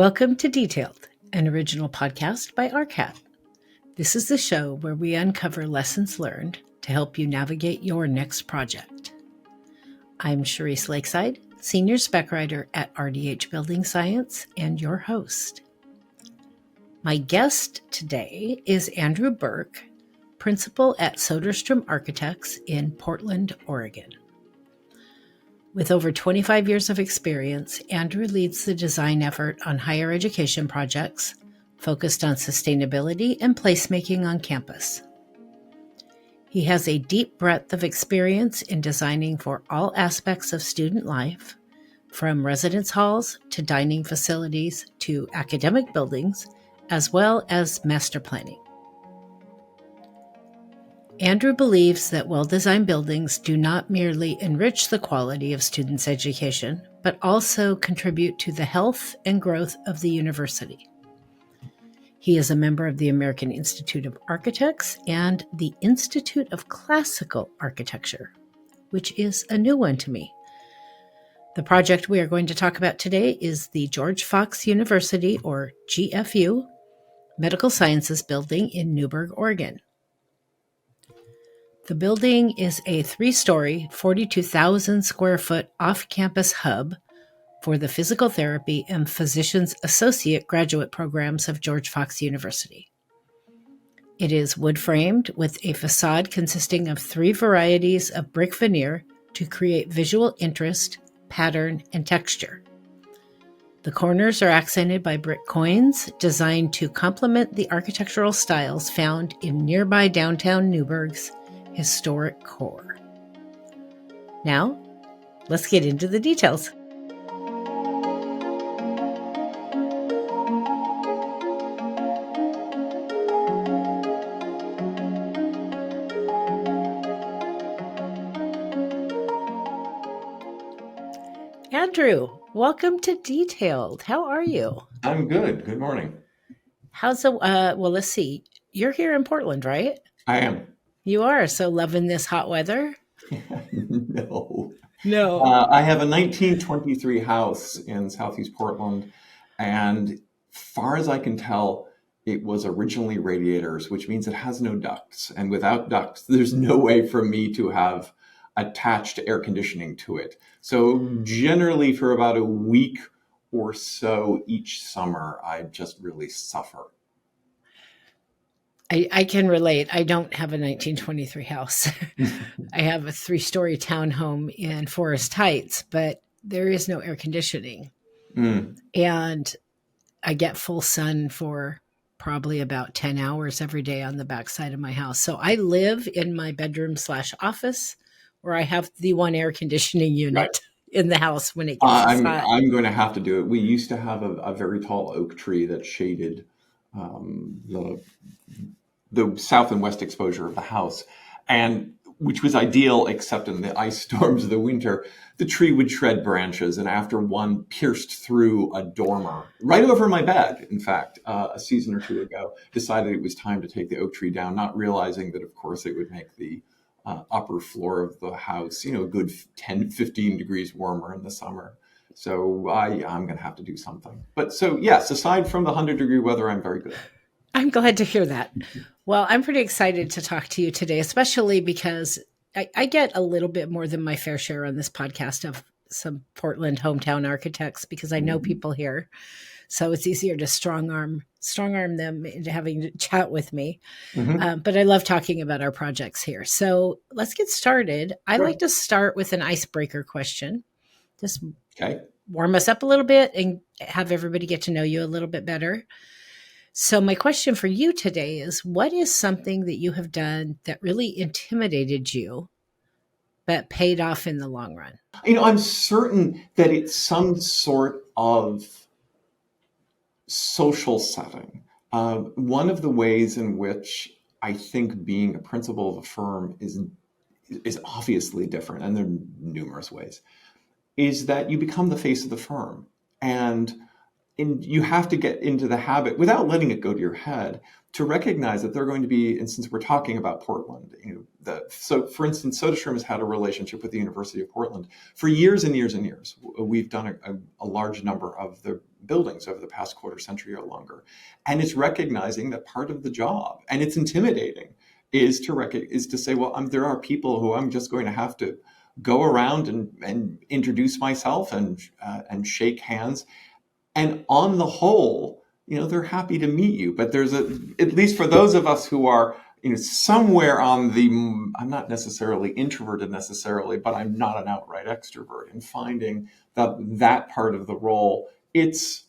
Welcome to Detailed, an original podcast by ARCAT. This is the show where we uncover lessons learned to help you navigate your next project. I'm Cherise Lakeside, Senior Spec Writer at RDH Building Science, and your host. My guest today is Andrew Burke, Principal at Soderstrom Architects in Portland, Oregon. With over 25 years of experience, Andrew leads the design effort on higher education projects focused on sustainability and placemaking on campus. He has a deep breadth of experience in designing for all aspects of student life, from residence halls to dining facilities to academic buildings, as well as master planning. Andrew believes that well-designed buildings do not merely enrich the quality of students' education, but also contribute to the health and growth of the university. He is a member of the American Institute of Architects and the Institute of Classical Architecture, which is a new one to me. The project we are going to talk about today is the George Fox University, or GFU, Medical Sciences Building in Newberg, Oregon. The building is a 3-story, 42,000 square foot off-campus hub for the physical therapy and physician's associate graduate programs of George Fox University. It is wood-framed with a facade consisting of 3 varieties of brick veneer to create visual interest, pattern, and texture. The corners are accented by brick quoins designed to complement the architectural styles found in nearby downtown Newberg's historic core. Now, let's get into the details. Andrew, welcome to Detailed. How are you? I'm good. Good morning. How's the, well, let's see. You're here in Portland, right? I am. You are. So loving this hot weather? No. No. I have a 1923 house in Southeast Portland, and far as I can tell, it was originally radiators, which means it has no ducts. And without ducts, there's no way for me to have attached air conditioning to it. So generally for about a week or so each summer, I just really suffer. I can relate. I don't have a 1923 house. I have a 3-story townhome in Forest Heights, but there is no air conditioning. And I get full sun for probably about 10 hours every day on the backside of my house. So I live in my bedroom/office where I have the one air conditioning unit in the house when it gets hot. I'm going to have to do it. We used to have a very tall oak tree that shaded the south and west exposure of the house, and which was ideal, except in the ice storms of the winter, the tree would shred branches. And after one pierced through a dormer right over my bed, in fact, a season or two ago, decided it was time to take the oak tree down, not realizing that, of course, it would make the upper floor of the house, a good 10, 15 degrees warmer in the summer. So I'm going to have to do something. But so, yes, aside from the 100-degree weather, I'm very good. I'm glad to hear that. Well, I'm pretty excited to talk to you today, especially because I get a little bit more than my fair share on this podcast of some Portland hometown architects because I know people here. So it's easier to strong arm them into having to chat with me. But I love talking about our projects here. So let's get started. I like to start with an icebreaker question. Just warm us up a little bit and have everybody get to know you a little bit better. So my question for you today is, what is something that you have done that really intimidated you, but paid off in the long run? I'm certain that it's some sort of social setting. One of the ways in which I think being a principal of a firm is obviously different, and there are numerous ways, is that you become the face of the firm. And you have to get into the habit, without letting it go to your head, to recognize that they're going to be, and since we're talking about Portland, so for instance, Soderstrom has had a relationship with the University of Portland for years and years and years. We've done a large number of the buildings over the past quarter century or longer. And it's recognizing that part of the job, and it's intimidating, is to say, well, there are people who I'm just going to have to go around and introduce myself and shake hands. And on the whole, they're happy to meet you. But there's at least for those of us who are, somewhere on I'm not necessarily introverted necessarily, but I'm not an outright extrovert. And finding that part of the role, it's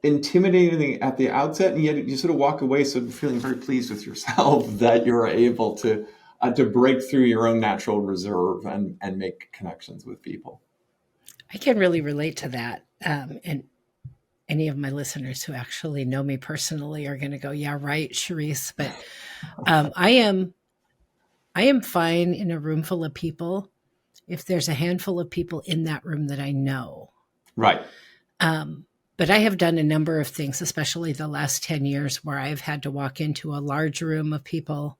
intimidating at the outset, and yet you sort of walk away sort of feeling very pleased with yourself that you're able to break through your own natural reserve and make connections with people. I can really relate to that. And any of my listeners who actually know me personally are going to go, yeah, right, Cherise. But I am fine in a room full of people if there's a handful of people in that room that I know. Right. But I have done a number of things, especially the last 10 years, where I've had to walk into a large room of people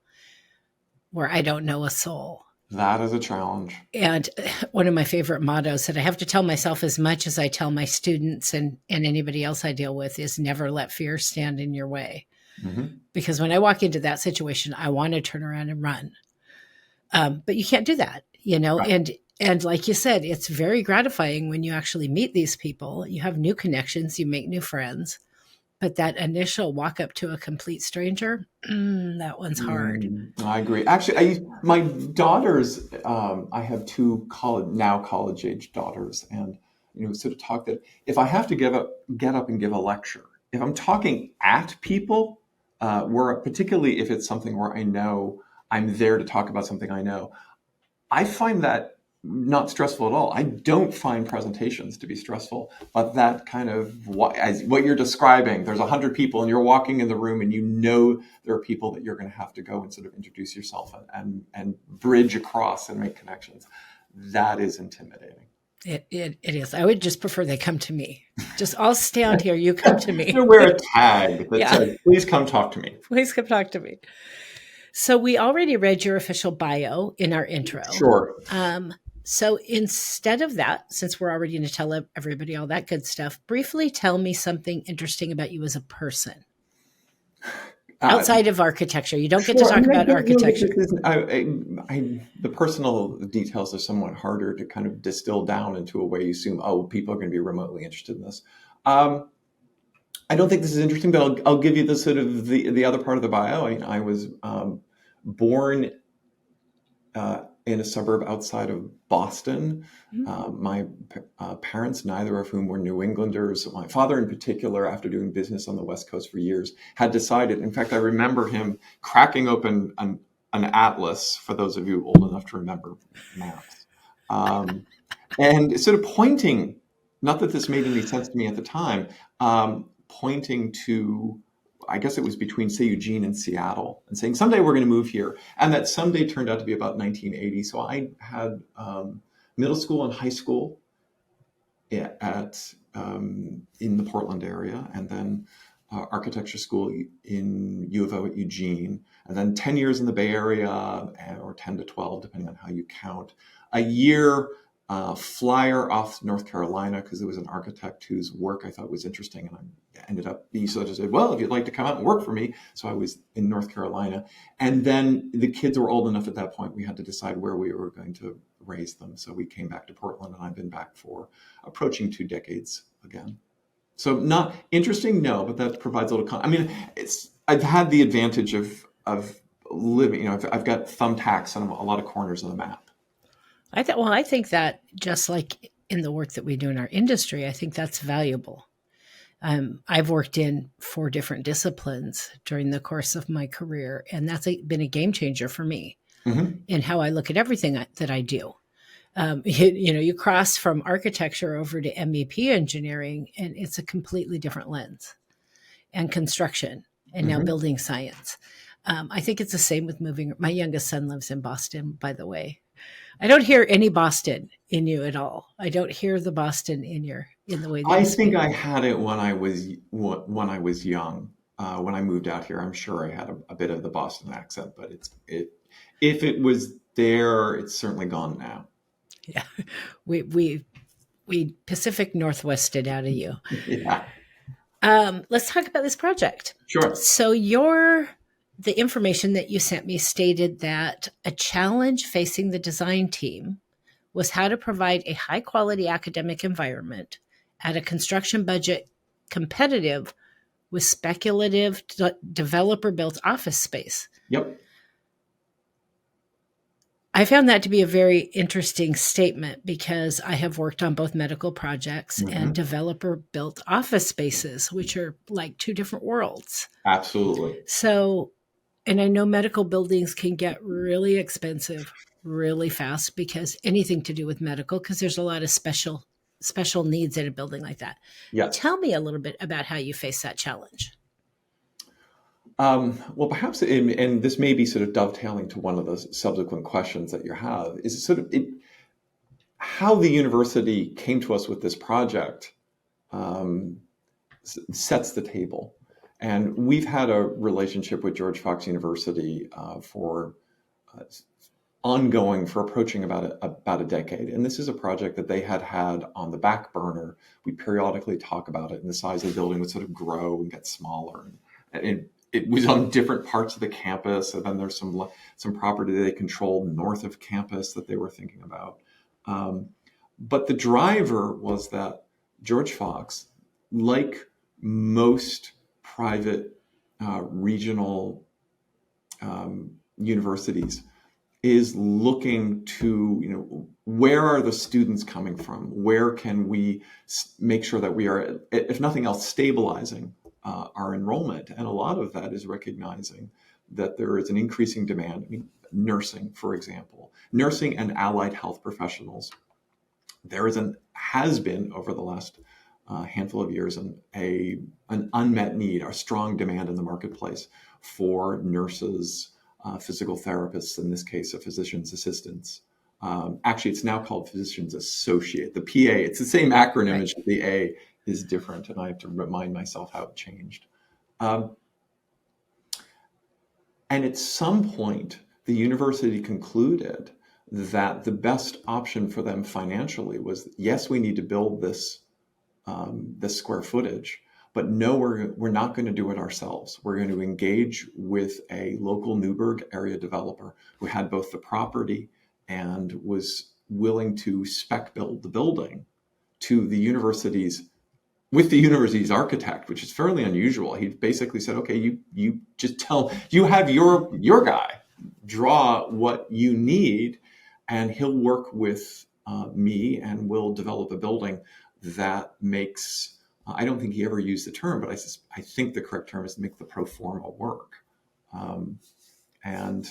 where I don't know a soul. That is a challenge. And one of my favorite mottos that I have to tell myself as much as I tell my students and anybody else I deal with is never let fear stand in your way. Mm-hmm. Because when I walk into that situation, I want to turn around and run. But you can't do that, Right. And like you said, it's very gratifying when you actually meet these people. You have new connections, you make new friends. But that initial walk up to a complete stranger, that one's hard. I agree. Actually, my daughters, I have two college-age daughters, and sort of talk that if I have to get up and give a lecture, if I'm talking at people, particularly if it's something where I know I'm there to talk about something I know, I find that not stressful at all. I don't find presentations to be stressful, but that kind of what you're describing, there's 100 people and you're walking in the room and there are people that you're going to have to go and sort of introduce yourself and bridge across and make connections. That is intimidating. It is. I would just prefer they come to me. Just I'll stand here. You come to me. You wear a tag that says, please come talk to me. Please come talk to me. So we already read your official bio in our intro. Sure. So instead of that, since we're already going to tell everybody all that good stuff, briefly tell me something interesting about you as a person. Outside of architecture. You don't get to talk about architecture. The personal details are somewhat harder to kind of distill down into a way you assume, people are going to be remotely interested in this. I don't think this is interesting, but I'll give you the sort of the other part of the bio. I was born in a suburb outside of Boston. Mm-hmm. My parents, neither of whom were New Englanders. My father in particular, after doing business on the West Coast for years, had decided, in fact, I remember him cracking open an atlas, for those of you old enough to remember maps, and sort of pointing, not that this made any sense to me at the time, pointing to, I guess it was between, say, Eugene and Seattle, and saying, someday we're going to move here. And that someday turned out to be about 1980. So I had middle school and high school in the Portland area, and then architecture school in U of O at Eugene, and then 10 years in the Bay Area, or 10 to 12, depending on how you count. A year flyer off North Carolina because there was an architect whose work I thought was interesting, and I ended up being so to say, well, if you'd like to come out and work for me. So I was in North Carolina, and then the kids were old enough at that point we had to decide where we were going to raise them. So we came back to Portland, and I've been back for approaching 2 decades again. So not interesting, no, but that provides a little. I've had the advantage of living. I've got thumbtacks on a lot of corners of the map. I think that just like in the work that we do in our industry, I think that's valuable. I've worked in 4 different disciplines during the course of my career, and that's been a game changer for me in how I look at everything that I do. You cross from architecture over to MEP engineering, and it's a completely different lens, and construction, and now building science. I think it's the same with moving. My youngest son lives in Boston, by the way. I don't hear any Boston in you at all. I don't hear the Boston in the way that I you think speak. I had it when I was young. When I moved out here, I'm sure I had a bit of the Boston accent, but if it was there, it's certainly gone now. Yeah, we Pacific Northwested out of you. Yeah, Let's talk about this project. sure. So the information that you sent me stated that a challenge facing the design team was how to provide a high quality academic environment at a construction budget competitive with speculative developer built office space. Yep. I found that to be a very interesting statement because I have worked on both medical projects and Hmm. developer built office spaces, which are like two different worlds. Absolutely. So, and I know medical buildings can get really expensive really fast because anything to do with medical, because there's a lot of special needs in a building like that. Yes. Tell me a little bit about how you face that challenge. Well, perhaps, and this may be sort of dovetailing to one of the subsequent questions that you have, is sort of how the university came to us with this project um, sets the table. And we've had a relationship with George Fox University for ongoing for approaching about a decade. And this is a project that they had on the back burner. We periodically talk about it, and the size of the building would sort of grow and get smaller. And it was on different parts of the campus. And then there's some property they controlled north of campus that they were thinking about. But the driver was that George Fox, like most private regional universities, is looking to, where are the students coming from? Where can we make sure that we are, if nothing else, stabilizing our enrollment? And a lot of that is recognizing that there is an increasing demand. I mean, nursing, for example, nursing and allied health professionals. There has been over the last handful of years an unmet need, a strong demand in the marketplace for nurses, physical therapists, in this case, a physician's assistants. Actually, it's now called physician's associate. The PA, it's the same acronym, Right. as the A is different, and I have to remind myself how it changed. Um, and at some point, the university concluded that the best option for them financially was, yes, we need to build this square footage, but no, we're not going to do it ourselves. We're going to engage with a local Newberg area developer who had both the property and was willing to spec build the building to the university's with the university's architect, which is fairly unusual. He basically said, okay, you just have your guy draw what you need, and he'll work with me, and we'll develop a building that makes, I don't think he ever used the term, but I think the correct term is to make the pro forma work. And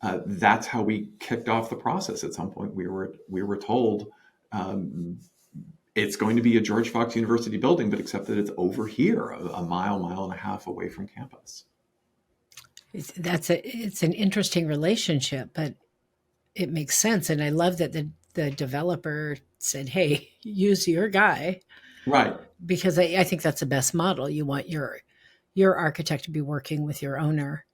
that's how we kicked off the process. At some point, we were told it's going to be a George Fox University building, but except that it's over here, a mile and a half away from campus. It's an interesting relationship, but it makes sense. And I love that the developer said, hey, use your guy, Right. because I think that's the best model. You want your architect to be working with your owner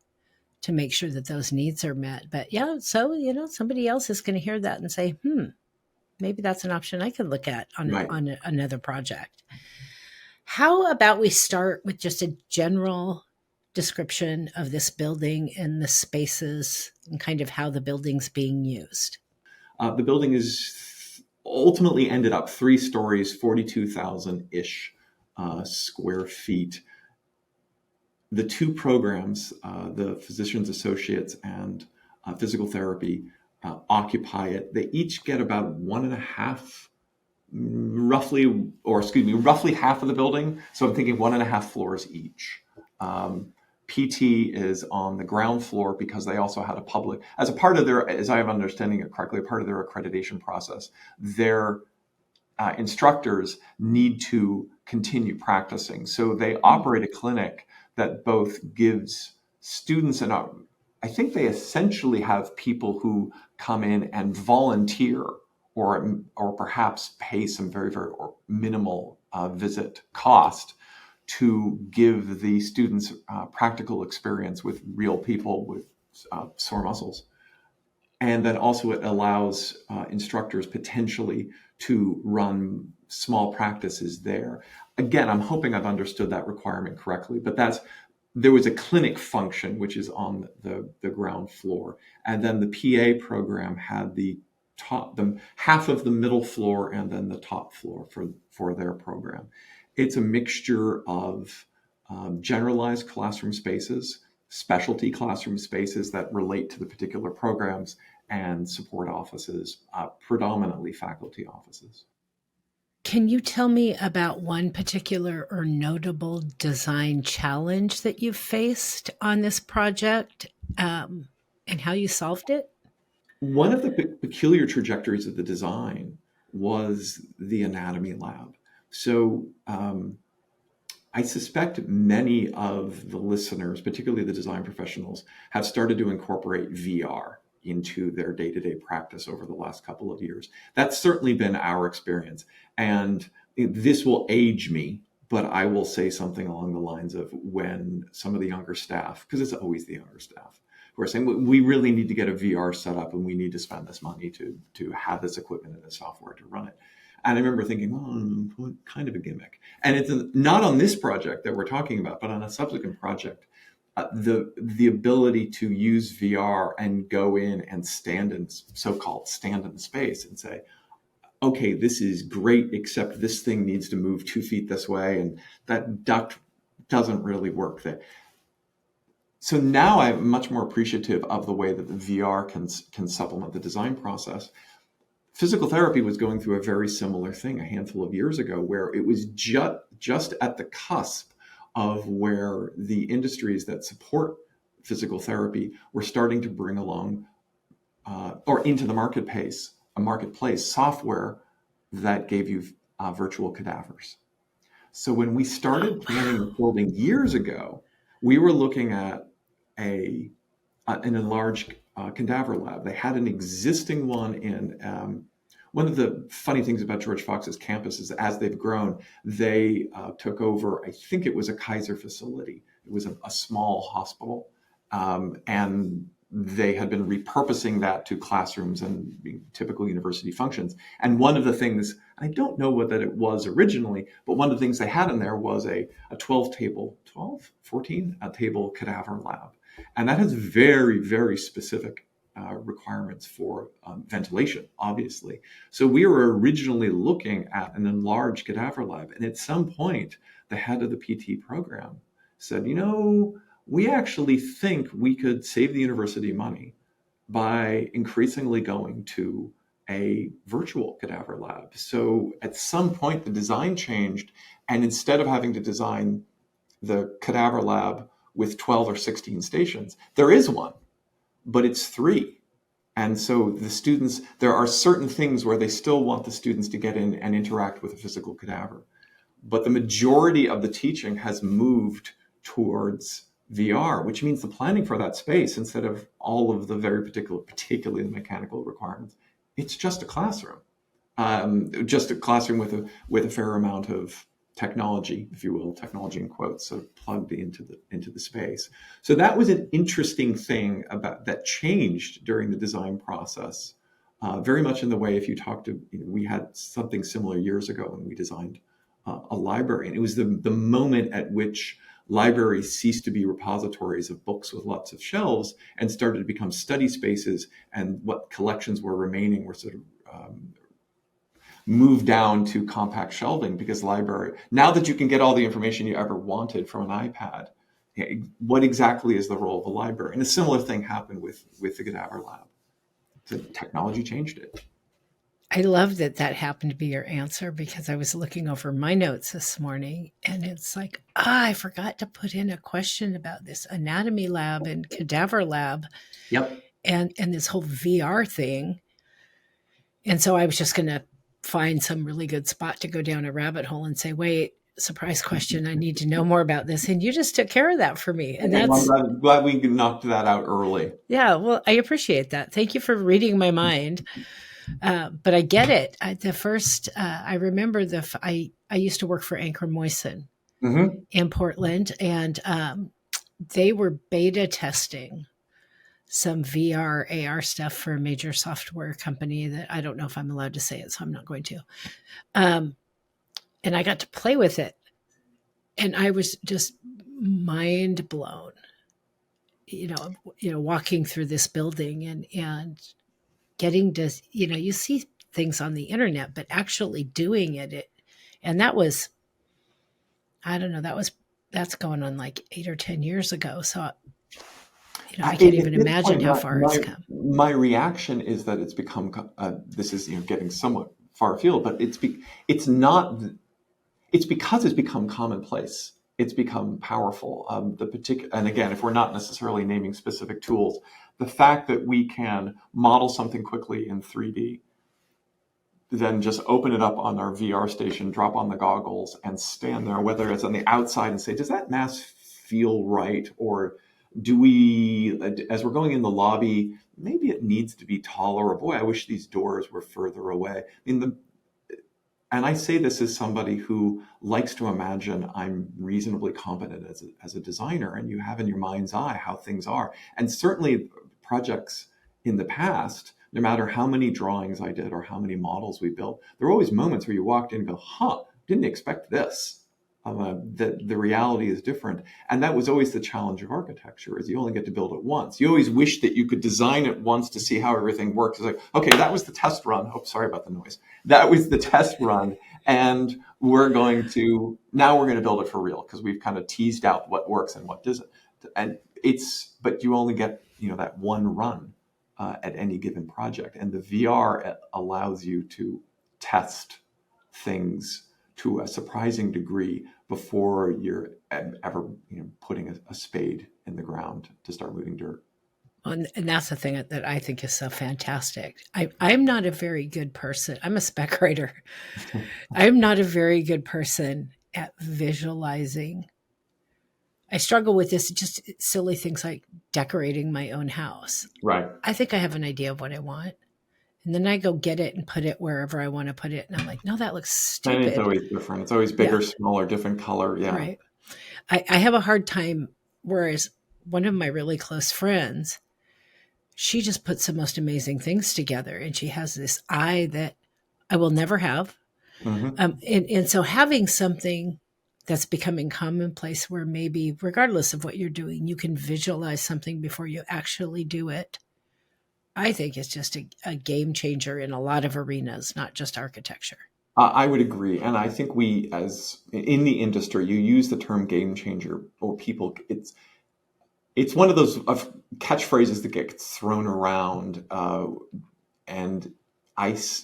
to make sure that those needs are met. But yeah, so somebody else is going to hear that and say, maybe that's an option I could look at Right. on another project. How about we start with just a general description of this building and the spaces and kind of how the building's being used? The building is ultimately ended up 3 stories, 42,000-ish square feet. The 2 programs, the physician's associates and physical therapy, occupy it. They each get about 1.5, roughly half of the building. So I'm thinking 1.5 floors each. PT is on the ground floor because they also had as a part of their, as I am understanding it correctly, a part of their accreditation process, their instructors need to continue practicing. So they operate a clinic that both gives students I think they essentially have people who come in and volunteer or perhaps pay some very, very minimal visit cost to give the students practical experience with real people with sore muscles. And then also it allows instructors potentially to run small practices there. Again, I'm hoping I've understood that requirement correctly, but there was a clinic function, which is on the ground floor. And then the PA program had the half of the middle floor and then the top floor for their program. It's a mixture of generalized classroom spaces, specialty classroom spaces that relate to the particular programs, and support offices, predominantly faculty offices. Can you tell me about one particular or notable design challenge that you've faced on this project, and how you solved it? One of the peculiar trajectories of the design was the anatomy lab. So I suspect many of the listeners, particularly the design professionals, have started to incorporate VR into their day-to-day practice over the last couple of years. That's certainly been our experience. And this will age me, but I will say something along the lines of when some of the younger staff, because it's always the younger staff, who are saying, we really need to get a VR set up and we need to spend this money to have this equipment and the software to run it. And I remember thinking, what kind of a gimmick? And it's not on this project that we're talking about, but on a subsequent project, the ability to use VR and go in and stand in the space and say, okay, this is great, except this thing needs to move 2 feet this way, and that duct doesn't really work there. So now I'm much more appreciative of the way that the VR can supplement the design process. Physical therapy was going through a very similar thing a handful of years ago, where it was just at the cusp of where the industries that support physical therapy were starting to bring along or into the marketplace software that gave you virtual cadavers. So when we started planning the building years ago, we were looking at an enlarged cadaver lab. They had an existing one in one of the funny things about George Fox's campus is as they've grown, they took over, I think it was a Kaiser facility. It was a small hospital. And they had been repurposing that to classrooms and typical university functions. And one of the things, I don't know what that it was originally, but one of the things they had in there was a 14 table cadaver lab. And that has very, very specific requirements for ventilation, obviously. So we were originally looking at an enlarged cadaver lab. And at some point, the head of the PT program said, we actually think we could save the university money by increasingly going to a virtual cadaver lab. So at some point, the design changed. And instead of having to design the cadaver lab with 12 or 16 stations, there is one, but it's 3. And so the students, there are certain things where they still want the students to get in and interact with a physical cadaver. But the majority of the teaching has moved towards VR, which means the planning for that space, instead of all of the very particularly the mechanical requirements, it's just a classroom. Just a classroom with a fair amount of technology, if you will, technology in quotes, so plugged into the space. So that was an interesting thing about that changed during the design process, very much in the way if you talk to, we had something similar years ago when we designed a library, and it was the moment at which libraries ceased to be repositories of books with lots of shelves and started to become study spaces, and what collections were remaining were sort of moved down to compact shelving, because library, now that you can get all the information you ever wanted from an iPad, what exactly is the role of a library? And a similar thing happened with the cadaver lab. The technology changed it. I love that happened to be your answer, because I was looking over my notes this morning and it's like, I forgot to put in a question about this anatomy lab and cadaver lab. Yep. And this whole VR thing. And so I was just going to find some really good spot to go down a rabbit hole and say, wait, surprise question. I need to know more about this. And you just took care of that for me. And Okay, that's, well, I'm glad we knocked that out early. yeah, well, I appreciate that. Thank you for reading my mind. But I get it. I remember I used to work for Anchor Moisen Mm-hmm. in Portland, and they were beta testing some VR, AR stuff for a major software company that I don't know if I'm allowed to say it, so I'm not going to. And I got to play with it, and I was just mind blown. Walking through this building and getting to, you see things on the internet, but actually doing it, and that was, I don't know, that's going on like 8 or 10 years ago. So, I can't even At this imagine point, how far it's come. my reaction is that it's become, this is getting somewhat far afield, but it's not, it's because it's become commonplace. It's become powerful. And again, if we're not necessarily naming specific tools, the fact that we can model something quickly in 3D, then just open it up on our VR station, drop on the goggles, and stand there, whether it's on the outside, and say, does that mass feel right? Or do we, as we're going in the lobby, maybe it needs to be taller, or boy, I wish these doors were further away. And I say this as somebody who likes to imagine I'm reasonably competent as a designer, and you have in your mind's eye how things are. And certainly projects in the past, no matter how many drawings I did or how many models we built, there were always moments where you walked in and go, didn't expect this. The reality is different. And that was always the challenge of architecture, is you only get to build it once. You always wish that you could design it once to see how everything works. It's like, okay, that was the test run. Oh, sorry about the noise. That was the test run. And now we're going to build it for real, because we've kind of teased out what works and what doesn't. And but you only get, that one run at any given project. And the VR allows you to test things to a surprising degree before you're ever putting a spade in the ground to start moving dirt. And that's the thing that I think is so fantastic. I'm not a very good person. I'm a spec writer. I'm not a very good person at visualizing. I struggle with this, just silly things like decorating my own house. Right. I think I have an idea of what I want. And then I go get it and put it wherever I want to put it. And I'm like, no, that looks stupid. And it's always different. It's always bigger, smaller, different color. Yeah. Right. I have a hard time, whereas one of my really close friends, she just puts the most amazing things together. And she has this eye that I will never have. Mm-hmm. And so having something that's becoming commonplace, where maybe regardless of what you're doing, you can visualize something before you actually do it, I think it's just a game changer in a lot of arenas, not just architecture. I would agree. And I think as in the industry, you use the term game changer, or people, it's one of those catchphrases that gets thrown around. And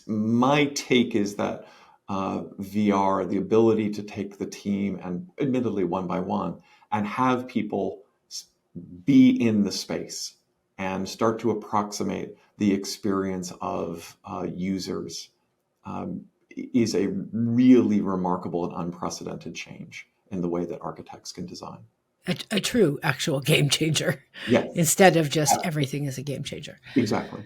my take is that VR, the ability to take the team, and admittedly one by one, and have people be in the space and start to approximate the experience of users, is a really remarkable and unprecedented change in the way that architects can design. A true, actual game changer. Yes. Instead of just everything is a game changer. Exactly.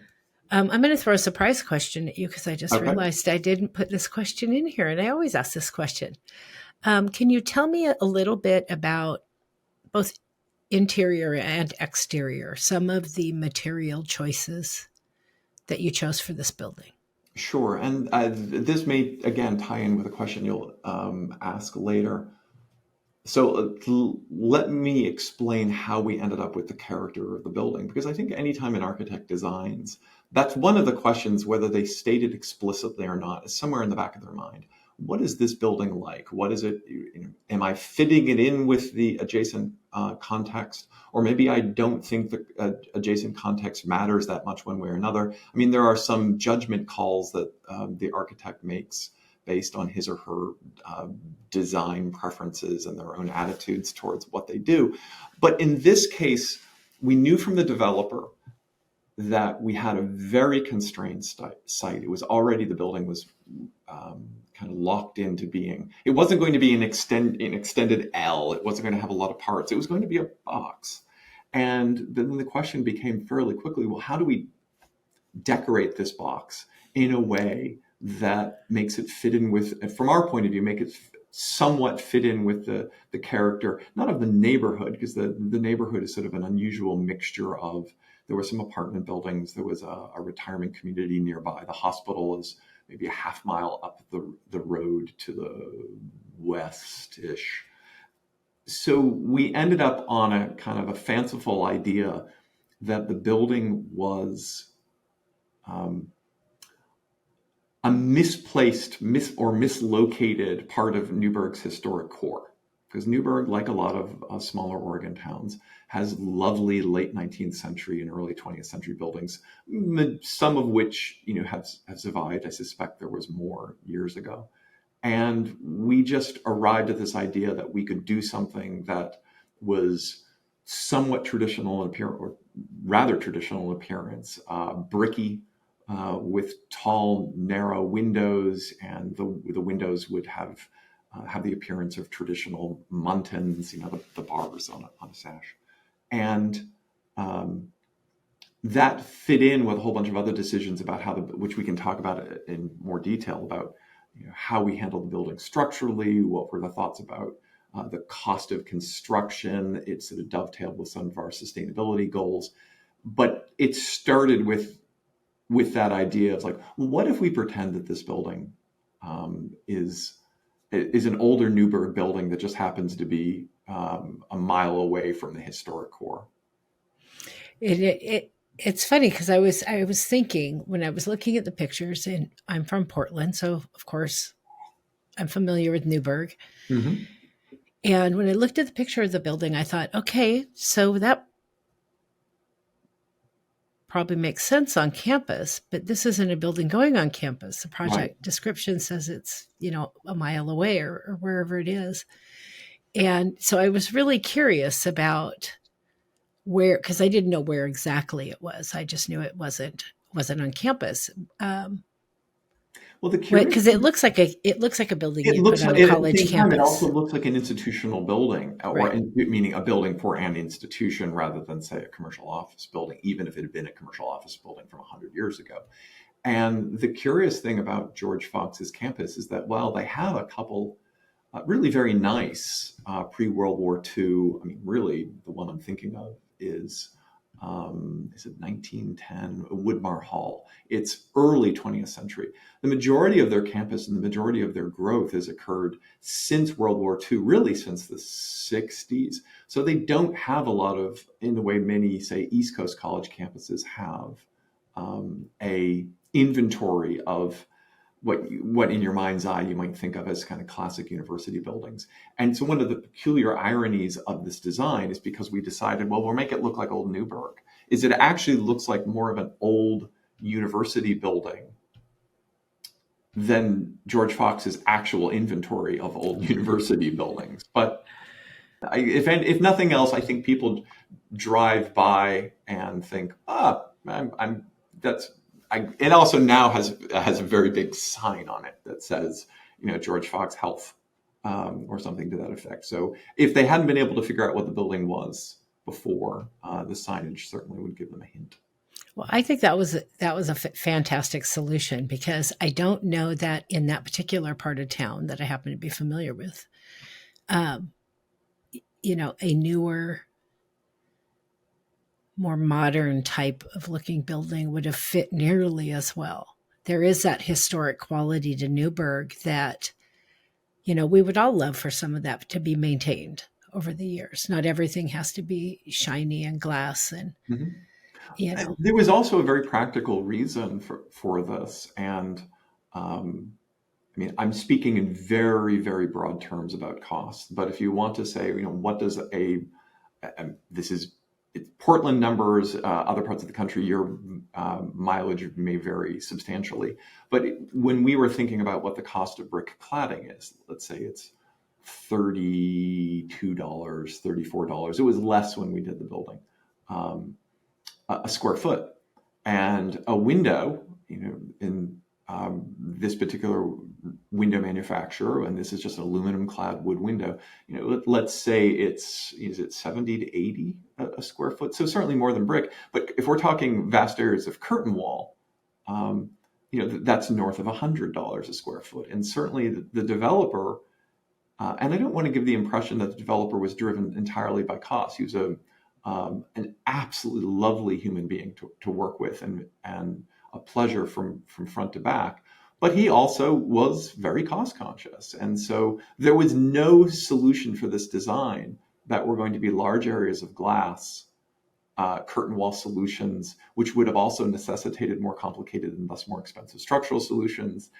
I'm going to throw a surprise question at you, because I just realized I didn't put this question in here, and I always ask this question. Can you tell me a little bit about both interior and exterior, some of the material choices that you chose for this building? Sure. And this may, again, tie in with a question you'll ask later. So let me explain how we ended up with the character of the building, because I think anytime an architect designs, that's one of the questions, whether they state it explicitly or not, is somewhere in the back of their mind. What is this building like? What is it? Am I fitting it in with the adjacent context? Or maybe I don't think the adjacent context matters that much one way or another. I mean, there are some judgment calls that the architect makes based on his or her design preferences and their own attitudes towards what they do. But in this case, we knew from the developer that we had a very constrained site. It was already, the building was kind kind of locked into being. It wasn't going to be an extended L. It wasn't going to have a lot of parts. It was going to be a box. And then the question became fairly quickly, well, how do we decorate this box in a way that makes it fit in with, from our point of view, make it somewhat fit in with the character, not of the neighborhood, because the neighborhood is sort of an unusual mixture of, there were some apartment buildings, there was a retirement community nearby. The hospital is maybe a half mile up the road to the west-ish. So we ended up on a kind of a fanciful idea that the building was a misplaced or mislocated part of Newberg's historic core. Because Newberg, like a lot of smaller Oregon towns, has lovely late 19th century and early 20th century buildings, some of which have survived. I suspect there was more years ago. And we just arrived at this idea that we could do something that was somewhat traditional in appearance, or rather traditional in appearance, bricky, with tall, narrow windows, and the windows would have the appearance of traditional muntins, the bars on a sash. And that fit in with a whole bunch of other decisions about which we can talk about in more detail, about how we handled the building structurally, what were the thoughts about the cost of construction. It sort of dovetailed with some of our sustainability goals. But it started with that idea of like, well, what if we pretend that this building is an older Newberg building that just happens to be a mile away from the historic core? It's funny because I was thinking when I was looking at the pictures, and I'm from Portland, so of course I'm familiar with Newberg. Mm-hmm. And when I looked at the picture of the building, I thought, okay, so that probably makes sense on campus, but this isn't a building going on campus. The project description says it's, a mile away or wherever it is. And so I was really curious about where, because I didn't know where exactly it was. I just knew it wasn't on campus. Well, because it looks like a building you put on a college campus. It also looks like an institutional building, or meaning a building for an institution rather than, say, a commercial office building, even if it had been a commercial office building from 100 years ago. And the curious thing about George Fox's campus is that while they have a couple really very nice pre-World War II, I mean, really the one I'm thinking of is it 1910, Woodmar Hall. It's early 20th century. The majority of their campus and the majority of their growth has occurred since World War II, really since the 60s. So they don't have a lot of, in the way many, say, East Coast college campuses have, a inventory of what in your mind's eye you might think of as kind of classic university buildings. And so one of the peculiar ironies of this design is because we decided, well, we'll make it look like old Newberg, is it actually looks like more of an old university building than George Fox's actual inventory of old university buildings. But if nothing else, I think people drive by and think, it also now has a very big sign on it that says, George Fox Health, or something to that effect. So if they hadn't been able to figure out what the building was before, the signage certainly would give them a hint. Well, I think that was a fantastic solution, because I don't know that in that particular part of town that I happen to be familiar with, a newer, more modern type of looking building would have fit nearly as well. There is that historic quality to Newberg that, we would all love for some of that to be maintained over the years. Not everything has to be shiny and glass and, There was also a very practical reason for this. And I'm speaking in very, very broad terms about costs. But if you want to say, what does it's Portland numbers, other parts of the country, your mileage may vary substantially. But when we were thinking about what the cost of brick cladding is, let's say it's $32, $34. It was less when we did the building, a square foot. And a window, in this particular window manufacturer, and this is just an aluminum clad wood window, let's say is it 70 to 80 a square foot? So certainly more than brick. But if we're talking vast areas of curtain wall, that's north of $100 a square foot. And certainly the developer, and I don't want to give the impression that the developer was driven entirely by cost. He was an absolutely lovely human being to work with, and a pleasure from front to back. But he also was very cost conscious. And so there was no solution for this design that were going to be large areas of glass, curtain wall solutions, which would have also necessitated more complicated and thus more expensive structural solutions.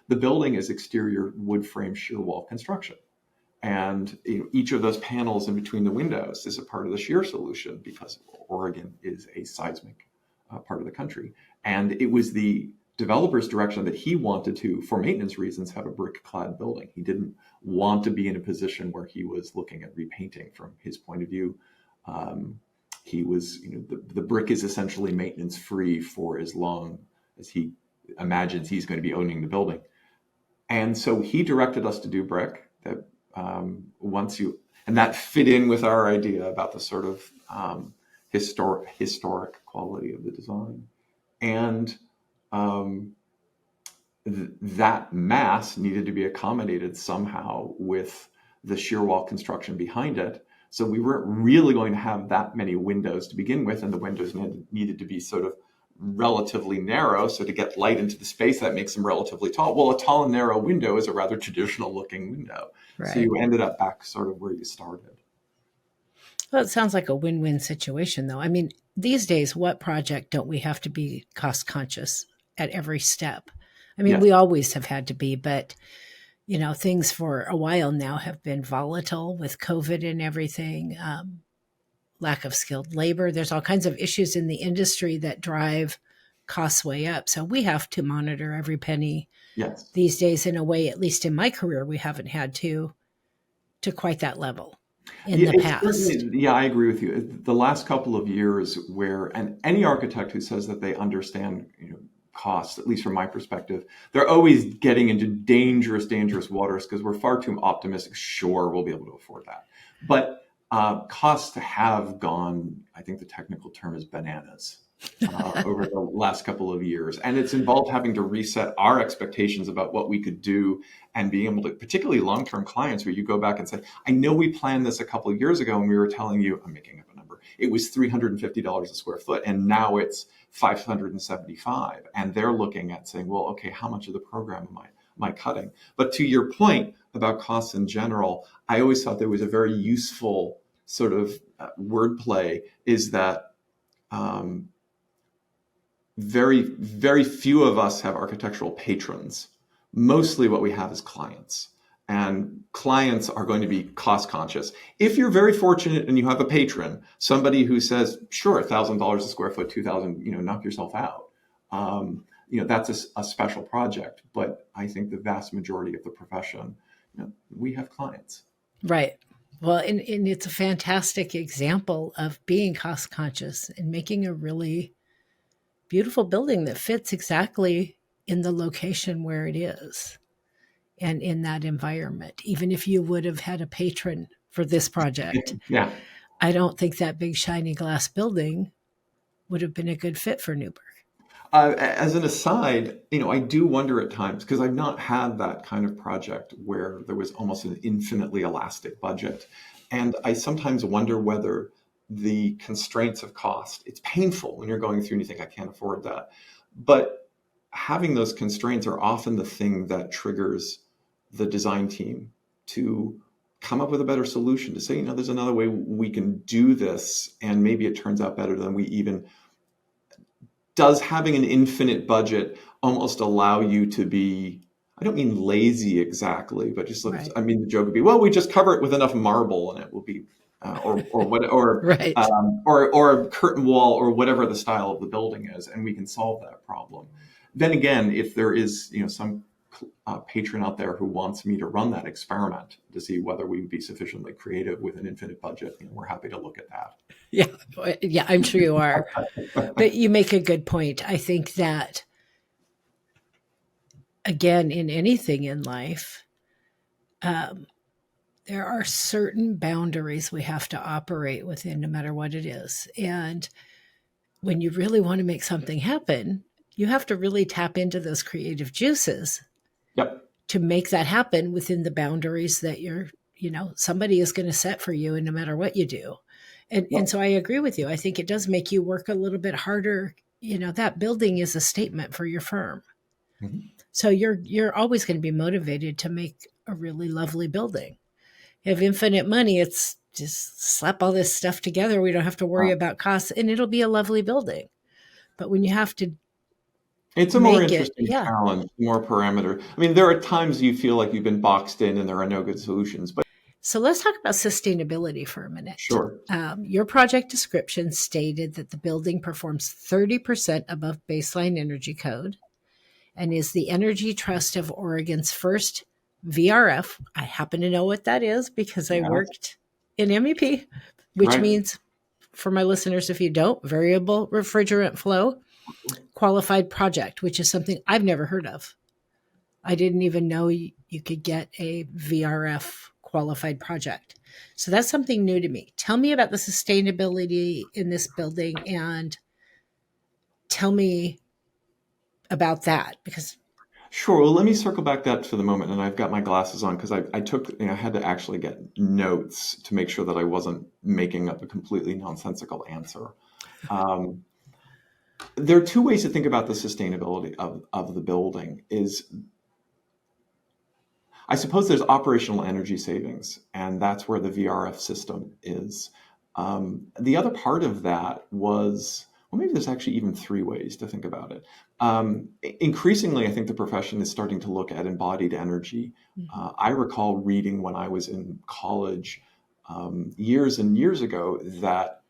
The building is exterior wood frame shear wall construction. And each of those panels in between the windows is a part of the shear solution, because Oregon is a seismic part of the country. And it was the developer's direction that he wanted to, for maintenance reasons, have a brick-clad building. He didn't want to be in a position where he was looking at repainting. From his point of view, he was, the brick is essentially maintenance-free for as long as he imagines he's going to be owning the building. And so he directed us to do brick. That and that fit in with our idea about the sort of historic quality of the design. And that mass needed to be accommodated somehow with the shear wall construction behind it. So we weren't really going to have that many windows to begin with, and the windows needed to be sort of relatively narrow. So to get light into the space, that makes them relatively tall. Well, a tall and narrow window is a rather traditional looking window. Right. So you ended up back sort of where you started. Well, it sounds like a win-win situation, though. I mean, these days, what project don't we have to be cost conscious at every step? I mean, we always have had to be, but, things for a while now have been volatile with COVID and everything, lack of skilled labor. There's all kinds of issues in the industry that drive costs way up. So we have to monitor every penny these days in a way, at least in my career, we haven't had to quite that level. In the past. I agree with you. The last couple of years and any architect who says that they understand, costs, at least from my perspective, they're always getting into dangerous waters because we're far too optimistic. Sure, we'll be able to afford that. But costs have gone, I think the technical term is bananas, over the last couple of years. And it's involved having to reset our expectations about what we could do, and being able to, particularly long-term clients, where you go back and say, I know we planned this a couple of years ago and we were telling you, I'm making up a number, it was $350 a square foot, and now it's $575. And they're looking at saying, well, okay, how much of the program am I cutting? But to your point about costs in general, I always thought there was a very useful sort of wordplay, is that very, very few of us have architectural patrons. Mostly what we have is clients, and clients are going to be cost conscious. If you're very fortunate and you have a patron, somebody who says, sure, $1,000 a square foot, $2,000, knock yourself out. That's a special project. But I think the vast majority of the profession, we have clients. Right. Well, and it's a fantastic example of being cost conscious and making a really beautiful building that fits exactly in the location where it is and in that environment. Even if you would have had a patron for this project, I don't think that big shiny glass building would have been a good fit for Newberg. As an aside, I do wonder at times, because I've not had that kind of project where there was almost an infinitely elastic budget. And I sometimes wonder whether the constraints of cost, it's painful when you're going through and you think, I can't afford that. But having those constraints are often the thing that triggers the design team to come up with a better solution, to say, there's another way we can do this, and maybe it turns out better than we even. Does having an infinite budget almost allow you to be, I don't mean lazy exactly, but just right. The joke would be, well, we just cover it with enough marble and it will be, right. or a curtain wall, or whatever the style of the building is, and we can solve that problem. Then again, if there is, some patron out there who wants me to run that experiment to see whether we would be sufficiently creative with an infinite budget, we're happy to look at that. Yeah, I'm sure you are. But you make a good point. I think that again, in anything in life, there are certain boundaries we have to operate within, no matter what it is. And when you really want to make something happen, you have to really tap into those creative juices Yep. to make that happen within the boundaries that somebody is going to set for you, and no matter what you do. And Yep. so I agree with you. I think it does make you work a little bit harder. That building is a statement for your firm. Mm-hmm. So you're always going to be motivated to make a really lovely building. You have infinite money, it's just slap all this stuff together. We don't have to worry about costs, and it'll be a lovely building. But when you have to It's a more make it, interesting challenge, more parameter. I mean, there are times you feel like you've been boxed in and there are no good solutions, but So let's talk about sustainability for a minute. sure. Your project description stated that the building performs 30% above baseline energy code and is the Energy Trust of Oregon's first VRF. I happen to know what that is because I Yeah. worked in MEP, which Right. means, for my listeners, if you don't, variable refrigerant flow qualified project, which is something I've never heard of. I didn't even know you could get a VRF qualified project. So that's something new to me. Tell me about the sustainability in this building and tell me about that, because Sure. Well, let me circle back that for the moment, and I've got my glasses on because I took, I had to actually get notes to make sure that I wasn't making up a completely nonsensical answer. Um, there are two ways to think about the sustainability of the building. I suppose there's operational energy savings, and that's where the VRF system is. The other part of that was, well, maybe there's actually even three ways to think about it. Increasingly, I think the profession is starting to look at embodied energy. I recall reading when I was in college years and years ago that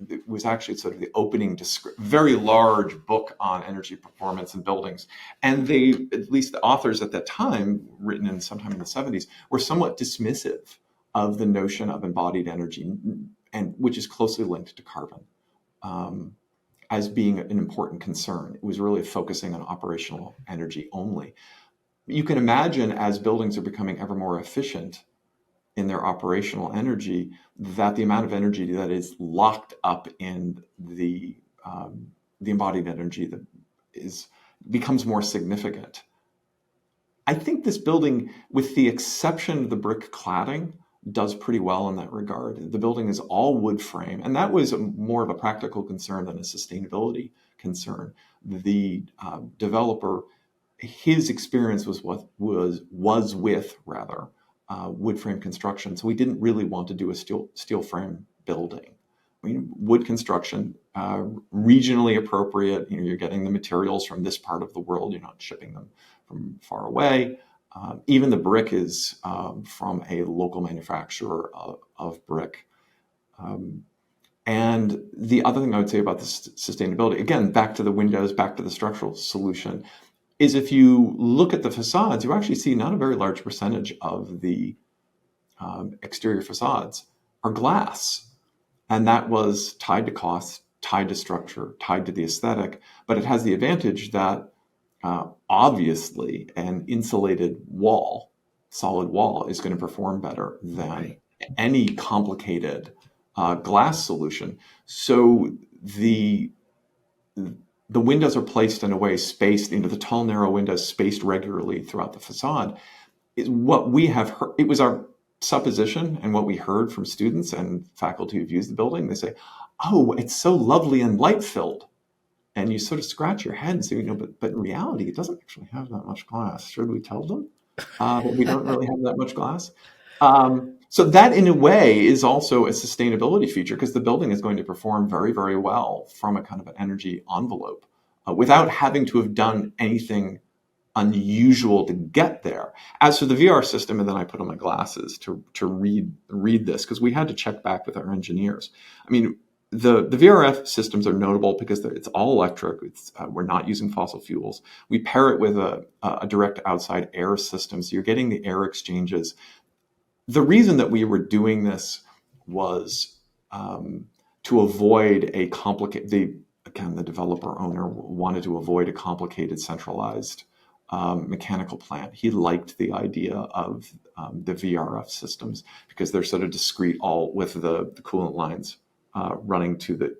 it was actually sort of the opening very large book on energy performance in buildings. And they, at least the authors at that time, written in sometime in the 70s, were somewhat dismissive of the notion of embodied energy, and which is closely linked to carbon, as being an important concern. It was really focusing on operational energy only. You can imagine, as buildings are becoming ever more efficient in their operational energy, that the amount of energy that is locked up in the embodied energy that becomes more significant. I think this building, with the exception of the brick cladding, does pretty well in that regard. The building is all wood frame, and that was more of a practical concern than a sustainability concern. The developer, his experience was with wood frame construction, so we didn't really want to do a steel frame building. I mean, wood construction, regionally appropriate. You're getting the materials from this part of the world. You're not shipping them from far away. Even the brick is from a local manufacturer of brick. And the other thing I would say about this sustainability, again, back to the windows, back to the structural solution, is if you look at the facades, you actually see not a very large percentage of the exterior facades are glass. And that was tied to cost, tied to structure, tied to the aesthetic. But it has the advantage that obviously an insulated wall, solid wall, is going to perform better than any complicated glass solution. So the windows are placed in a way spaced into the tall, narrow windows, spaced regularly throughout the facade. Is what we have heard. It was our supposition and what we heard from students and faculty who've used the building. They say, "Oh, it's so lovely and light filled," and you sort of scratch your head and say, but in reality, it doesn't actually have that much glass. Should we tell them that we don't really have that much glass? So that, in a way, is also a sustainability feature, because the building is going to perform very, very well from a kind of an energy envelope without having to have done anything unusual to get there. As for the VR system, and then I put on my glasses to read this, because we had to check back with our engineers. I mean, the VRF systems are notable because it's all electric. We're not using fossil fuels. We pair it with a direct outside air system, so you're getting the air exchanges. The reason that we were doing this was to avoid a complicated. The developer owner wanted to avoid a complicated centralized mechanical plant. He liked the idea of the VRF systems because they're sort of discrete, all with the coolant lines running to the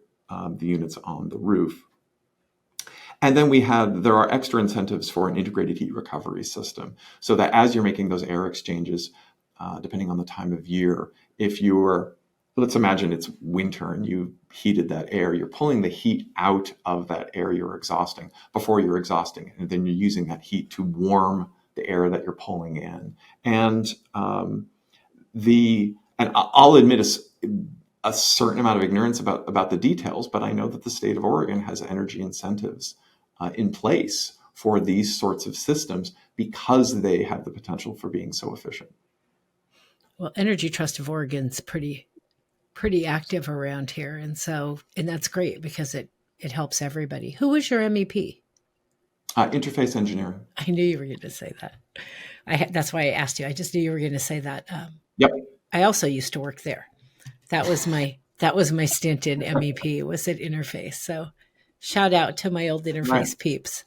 units on the roof. And then there are extra incentives for an integrated heat recovery system, so that as you're making those air exchanges, depending on the time of year, let's imagine it's winter and you heated that air, you're pulling the heat out of that air you're exhausting before you're exhausting, and then you're using that heat to warm the air that you're pulling in. And I'll admit a certain amount of ignorance about the details, but I know that the state of Oregon has energy incentives in place for these sorts of systems because they have the potential for being so efficient. Well, Energy Trust of Oregon's pretty active around here, and that's great because it helps everybody. Who was your MEP? Interface engineering. I knew you were going to say that. That's why I asked you. I just knew you were going to say that. Yep. I also used to work there. That was my stint in MEP, was at Interface. So shout out to my old Interface peeps.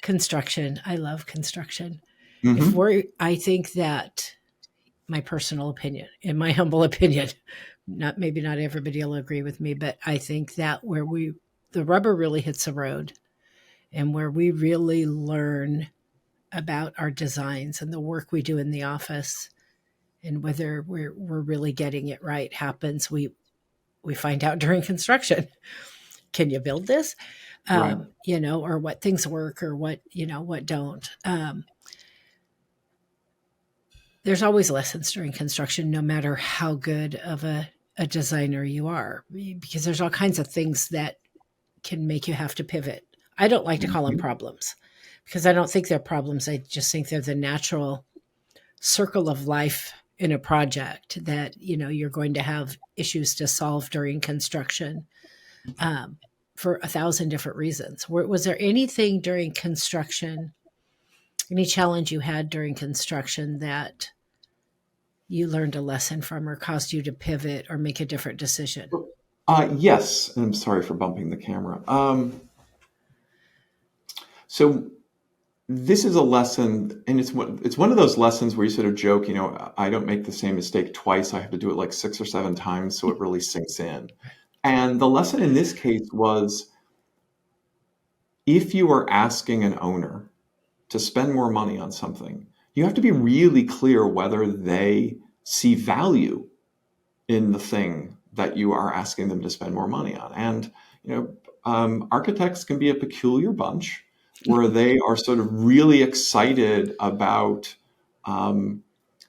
Construction. I love construction. Mm-hmm. I think that, my personal opinion, in my humble opinion, maybe not everybody will agree with me, but I think that where the rubber really hits the road and where we really learn about our designs and the work we do in the office and whether we're really getting it right happens, we find out during construction. Can you build this? Right. Or what things work or what don't. There's always lessons during construction, no matter how good of a designer you are, because there's all kinds of things that can make you have to pivot. I don't like to call them problems because I don't think they're problems. I just think they're the natural circle of life in a project that, you're going to have issues to solve during construction for 1,000 different reasons. Was there anything during construction, any challenge you had during construction that you learned a lesson from or caused you to pivot or make a different decision? Yes. And I'm sorry for bumping the camera. So this is a lesson, and it's one of those lessons where you sort of joke, I don't make the same mistake twice. I have to do it like 6 or 7 times so it really sinks in. And the lesson in this case was, if you are asking an owner to spend more money on something, you have to be really clear whether they see value in the thing that you are asking them to spend more money on. And, architects can be a peculiar bunch where they are sort of really excited about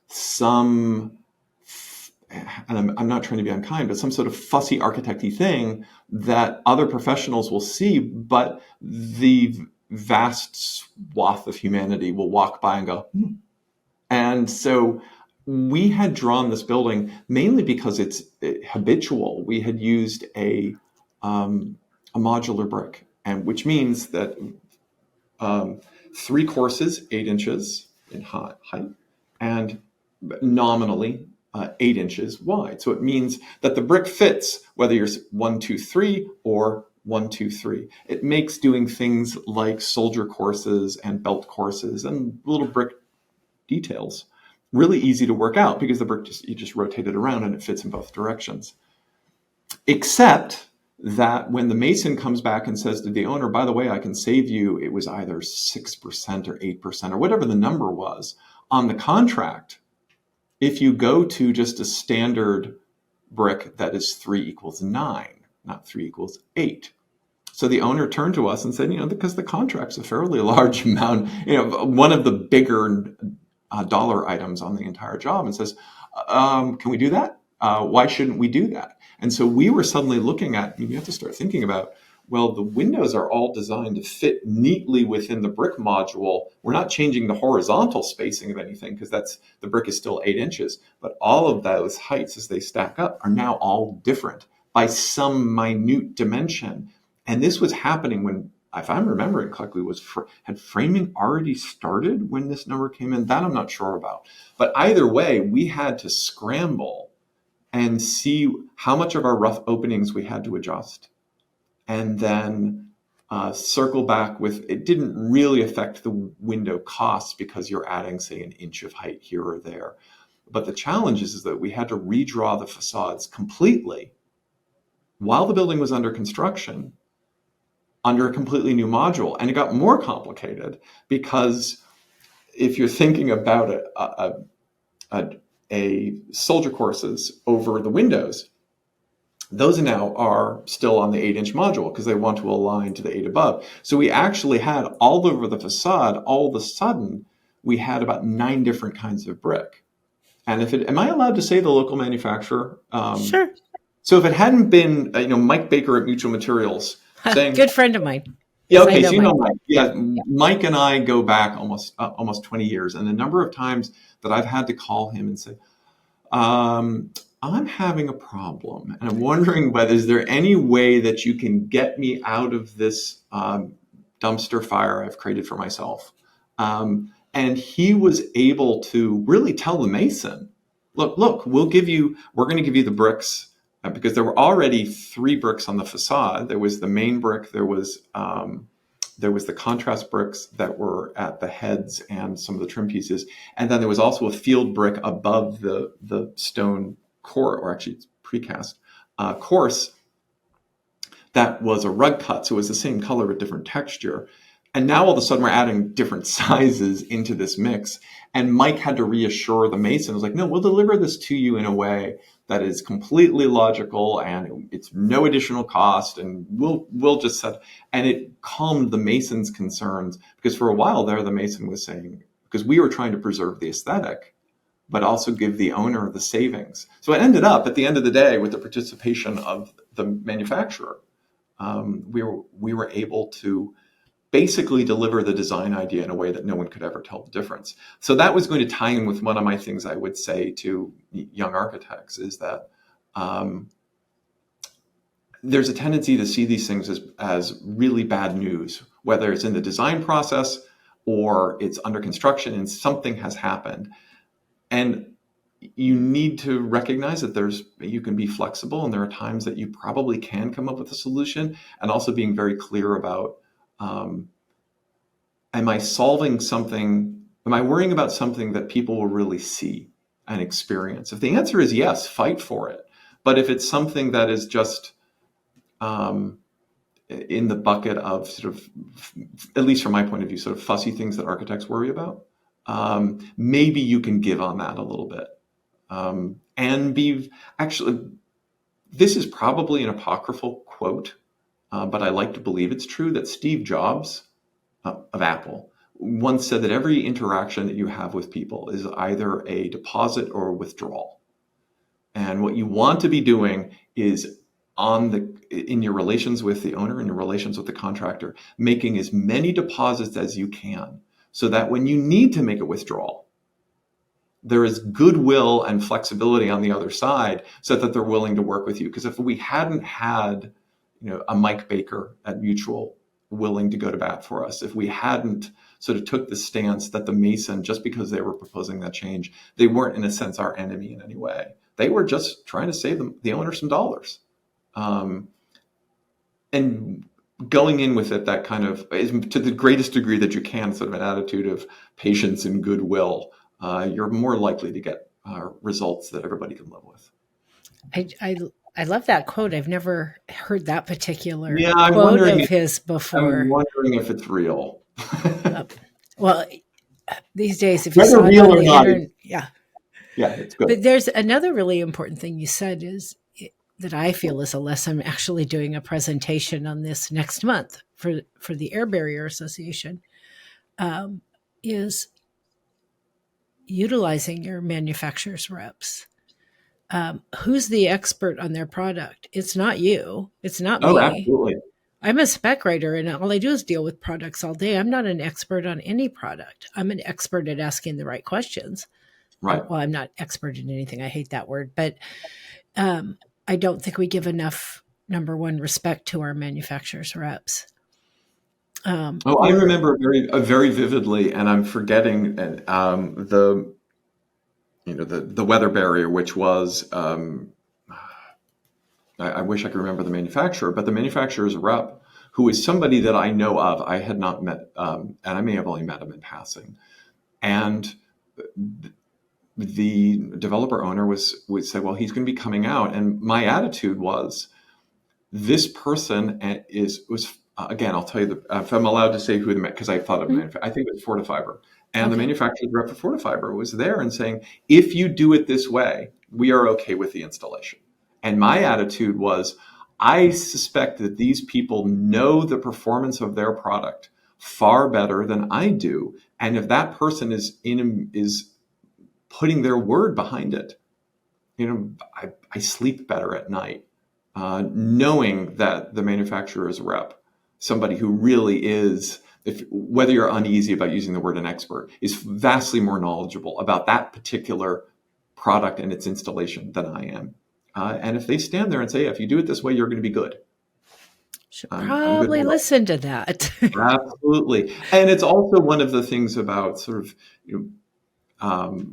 some, and I'm not trying to be unkind, but some sort of fussy architect-y thing that other professionals will see, but the vast swath of humanity will walk by and go, hmm. And so we had drawn this building mainly because it's habitual. We had used a modular brick, and which means that 3 courses, 8 inches in height, and nominally 8 inches wide. So it means that the brick fits whether you're 1, 2, 3 or 1, 2, 3. It makes doing things like soldier courses and belt courses and little brick details really easy to work out because the brick you just rotate it around and it fits in both directions. Except that when the mason comes back and says to the owner, by the way, I can save you, it was either 6% or 8% or whatever the number was on the contract. If you go to just a standard brick that is 3 equals 9, not 3 equals 8. So the owner turned to us and said, because the contract's a fairly large amount, one of the bigger dollar items on the entire job, and says, can we do that? Why shouldn't we do that? And so we were suddenly looking at, you have to start thinking about, well, the windows are all designed to fit neatly within the brick module. We're not changing the horizontal spacing of anything because the brick is still 8 inches. But all of those heights as they stack up are now all different by some minute dimension. And this was happening when, if I'm remembering correctly, had framing already started when this number came in? That I'm not sure about. But either way, we had to scramble and see how much of our rough openings we had to adjust. And then circle back with, it didn't really affect the window costs because you're adding, say, an inch of height here or there. But the challenge is that we had to redraw the facades completely while the building was under construction under a completely new module. And it got more complicated because if you're thinking about a soldier courses over the windows, those now are still on the 8-inch module because they want to align to the 8 above. So we actually had all over the facade, all of a sudden, we had about 9 different kinds of brick. And am I allowed to say the local manufacturer? Sure. So if it hadn't been, Mike Baker at Mutual Materials saying, good friend of mine. Yeah, okay, so you know Mike. Mike. Yeah, Mike and I go back almost 20 years, and the number of times that I've had to call him and say, I'm having a problem, and I'm wondering whether is there any way that you can get me out of this dumpster fire I've created for myself. And he was able to really tell the mason, look, we're going to give you the bricks, because there were already 3 bricks on the facade. There was the main brick, there was the contrast bricks that were at the heads and some of the trim pieces, and then there was also a field brick above the stone core, or actually it's precast course, that was a rug cut, so it was the same color but different texture. And now all of a sudden we're adding different sizes into this mix. And Mike had to reassure the mason, was like, no, we'll deliver this to you in a way that is completely logical and it's no additional cost, and we'll just set. And it calmed the mason's concerns, because for a while there, the mason was saying, because we were trying to preserve the aesthetic, but also give the owner the savings. So it ended up at the end of the day with the participation of the manufacturer. We were able to basically deliver the design idea in a way that no one could ever tell the difference. So that was going to tie in with one of my things I would say to young architects, is that there's a tendency to see these things as really bad news, whether it's in the design process or it's under construction and something has happened. And you need to recognize that you can be flexible, and there are times that you probably can come up with a solution, and also being very clear about, am I solving something? Am I worrying about something that people will really see and experience? If the answer is yes, fight for it. But if it's something that is just in the bucket of sort of, at least from my point of view, sort of fussy things that architects worry about, maybe you can give on that a little bit. And this is probably an apocryphal quote, but I like to believe it's true, that Steve Jobs of Apple once said that every interaction that you have with people is either a deposit or a withdrawal. And what you want to be doing is in your relations with the owner and your relations with the contractor, making as many deposits as you can, so that when you need to make a withdrawal, there is goodwill and flexibility on the other side, so that they're willing to work with you. Because if we hadn't had, a Mike Baker at Mutual willing to go to bat for us, if we hadn't sort of took the stance that the mason, just because they were proposing that change, they weren't in a sense our enemy in any way. They were just trying to save the owner some dollars. And going in with it, that kind of, to the greatest degree that you can, sort of an attitude of patience and goodwill, you're more likely to get results that everybody can live with. I love that quote. I've never heard that particular I'm quote of his before. I'm wondering if it's real. Well, these days, if you whether saw real it on or the not, internet, yeah, it's good. But there's another really important thing you said that I feel is a lesson. I'm actually doing a presentation on this next month for the Air Barrier Association, is utilizing your manufacturer's reps. Who's the expert on their product? It's not you. It's not me. Oh, absolutely. I'm a spec writer, and all I do is deal with products all day. I'm not an expert on any product. I'm an expert at asking the right questions. Right. Well, I'm not expert in anything. I hate that word. But I don't think we give enough, number one, respect to our manufacturers' reps. I remember very vividly, and I'm forgetting the weather barrier, which was, I wish I could remember the manufacturer, but the manufacturer's rep who is somebody that I know of. I had not met, and I may have only met him in passing. And the developer owner would say, well, he's going to be coming out. And my attitude was, this person was again, I'll tell you if I'm allowed to say who because I thought of I think it was Fortifiber. And the manufacturer's rep for Fortifiber was there and saying, if you do it this way, we are okay with the installation. And my attitude was, I suspect that these people know the performance of their product far better than I do. And if that person is putting their word behind it, I sleep better at night, knowing that the manufacturer's rep, somebody who really is, whether you're uneasy about using the word an expert, is vastly more knowledgeable about that particular product and its installation than I am. And if they stand there and say, if you do it this way, you're going to be good. Should I'm probably good listen to that. Absolutely. And it's also one of the things about sort of,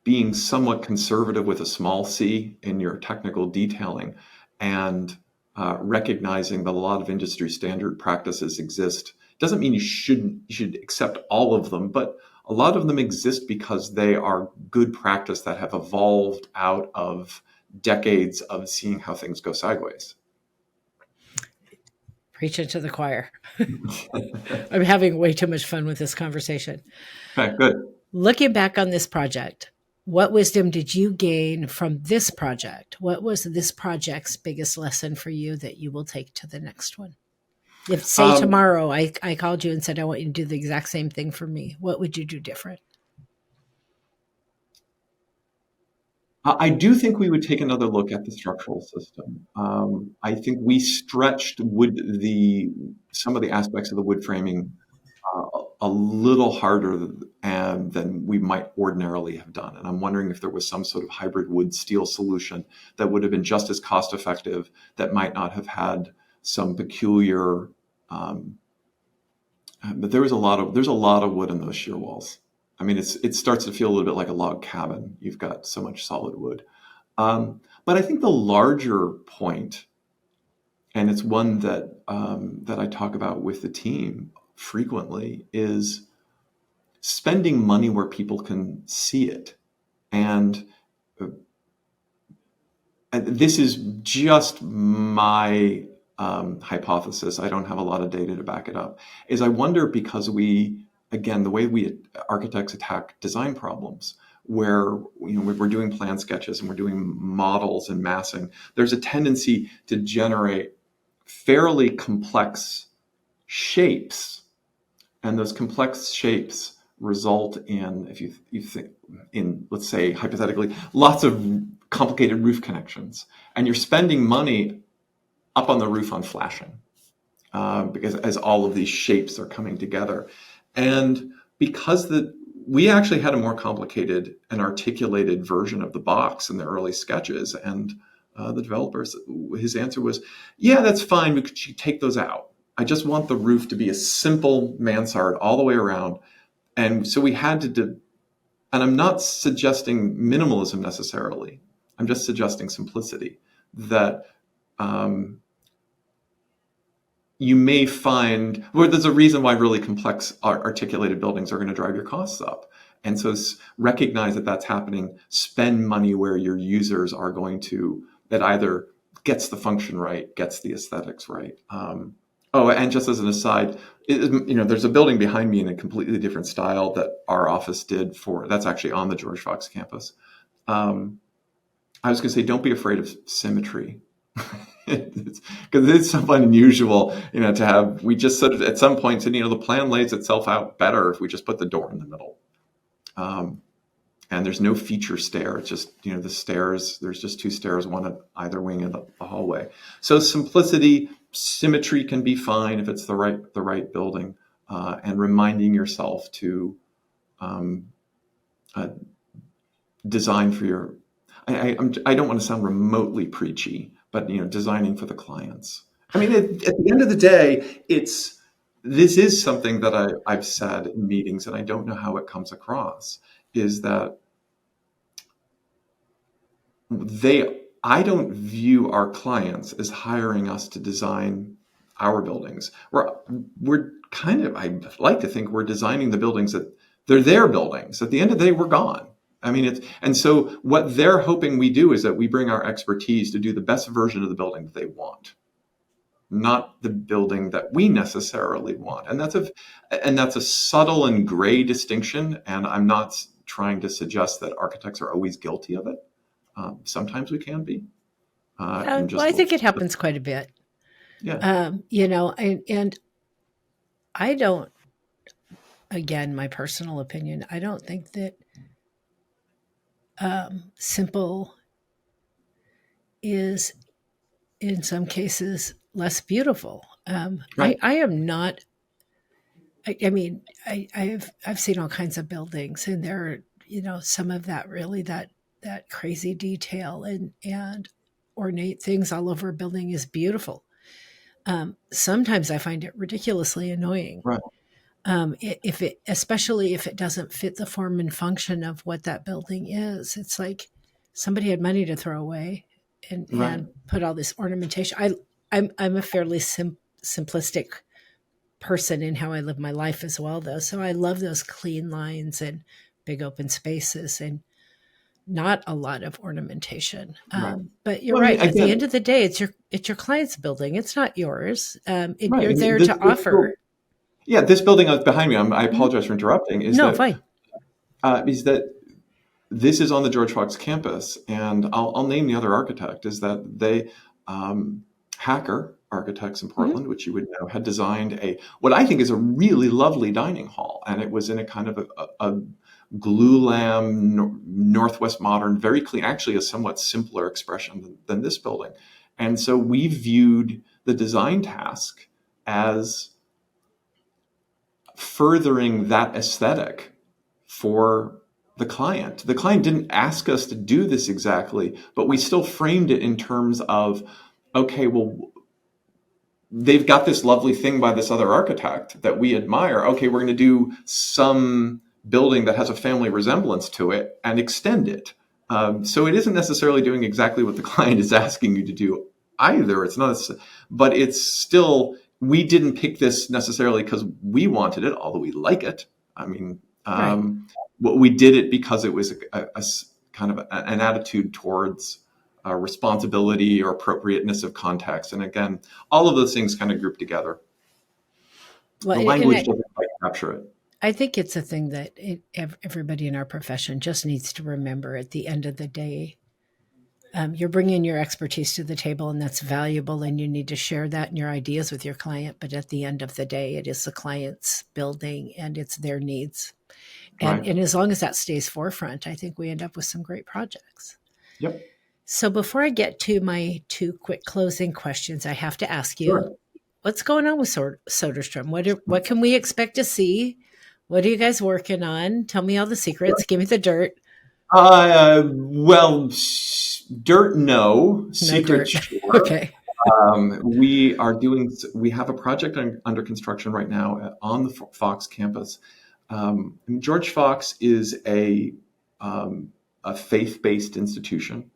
being somewhat conservative with a small c in your technical detailing, and recognizing that a lot of industry standard practices exist. Doesn't mean you should accept all of them, but a lot of them exist because they are good practice that have evolved out of decades of seeing how things go sideways. Preaching to the choir. I'm having way too much fun with this conversation. Okay, good. Looking back on this project, what wisdom did you gain from this project? What was this project's biggest lesson for you that you will take to the next one? If, say, tomorrow I called you and said, I want you to do the exact same thing for me, what would you do different? I do think we would take another look at the structural system. I think we stretched some of the aspects of the wood framing a little harder than we might ordinarily have done. And I'm wondering if there was some sort of hybrid wood steel solution that would have been just as cost effective, that might not have had some peculiar, but there's a lot of wood in those shear walls. I mean, it starts to feel a little bit like a log cabin. You've got so much solid wood. But I think the larger point, and it's one that I talk about with the team frequently, is spending money where people can see it. And this is just my hypothesis. I don't have a lot of data to back it up. Is I wonder, because again, the way we architects attack design problems, where we're doing plan sketches and we're doing models and massing, there's a tendency to generate fairly complex shapes, and those complex shapes result in, if you think in, let's say hypothetically, lots of complicated roof connections, and you're spending money up on the roof on flashing, because as all of these shapes are coming together. And because we actually had a more complicated and articulated version of the box in the early sketches, and the developers, his answer was, yeah, that's fine, but could you take those out? I just want the roof to be a simple mansard all the way around. And so we had to and I'm not suggesting minimalism necessarily. I'm just suggesting simplicity, that you may find, well, there's a reason why really complex articulated buildings are going to drive your costs up. And so recognize that that's happening. Spend money where your users are going to, that either gets the function right, gets the aesthetics right. And just as an aside, there's a building behind me in a completely different style that our office did that's actually on the George Fox campus. I was going to say, don't be afraid of symmetry. Because it's something unusual, to have. We just sort of at some point said, the plan lays itself out better if we just put the door in the middle. And there's no feature stair. It's just, the stairs, there's just two stairs, one at either wing of the hallway. So simplicity, symmetry can be fine if it's the right building, and reminding yourself to design for your, I don't want to sound remotely preachy, but designing for the clients. I mean, at the end of the day, this is something that I've said in meetings, and I don't know how it comes across, is that I don't view our clients as hiring us to design our buildings. We're kind of, I like to think we're designing the buildings that they're their buildings. At the end of the day, we're gone. I mean, and so what they're hoping we do is that we bring our expertise to do the best version of the building that they want, not the building that we necessarily want. And that's a subtle and gray distinction. And I'm not trying to suggest that architects are always guilty of it. Sometimes we can be. Well, I think it happens quite a bit. Yeah. And I don't, again, my personal opinion, I don't think that simple is in some cases less beautiful. Right. I am not. I mean, I've seen all kinds of buildings, and there are some of that really that crazy detail and ornate things all over a building is beautiful. Sometimes I find it ridiculously annoying. Right. Especially if it doesn't fit the form and function of what that building is. It's like somebody had money to throw away and put all this ornamentation. I'm a fairly simplistic person in how I live my life as well, though. So I love those clean lines and big open spaces and not a lot of ornamentation. But you're right. At the end of the day, it's your client's building. It's not yours. You're there to offer. Yeah, this building behind me, I apologize for interrupting, is fine. Is that this is on the George Fox campus, and I'll name the other architect, is that they, Hacker Architects in Portland, which you would know, had designed what I think is a really lovely dining hall, and it was in a kind of a glulam, Northwest modern, very clean, actually a somewhat simpler expression than this building. And so we viewed the design task as furthering that aesthetic for the client. The client didn't ask us to do this exactly, but we still framed it in terms of, okay, well, they've got this lovely thing by this other architect that we admire. Okay, we're going to do some building that has a family resemblance to it and extend it. So it isn't necessarily doing exactly what the client is asking you to do either. It's not, but it's still, we didn't pick this necessarily because we wanted it, although we like it. I mean, we did it because it was a kind of an attitude towards responsibility or appropriateness of context. And again, all of those things kind of group together. Well, the language doesn't quite capture it. I think it's a thing that everybody in our profession just needs to remember at the end of the day. You're bringing your expertise to the table, and that's valuable, and you need to share that and your ideas with your client. But at the end of the day, it is the client's building, and it's their needs. And as long as that stays forefront, I think we end up with some great projects. Yep. So before I get to my 2 quick closing questions, I have to ask you, what's going on with Soderstrom? What can we expect to see? What are you guys working on? Tell me all the secrets. Give me the dirt. Well, dirt, no. Secret, sure. Okay. We have a project under construction right now on the Fox campus. George Fox is a faith-based institution,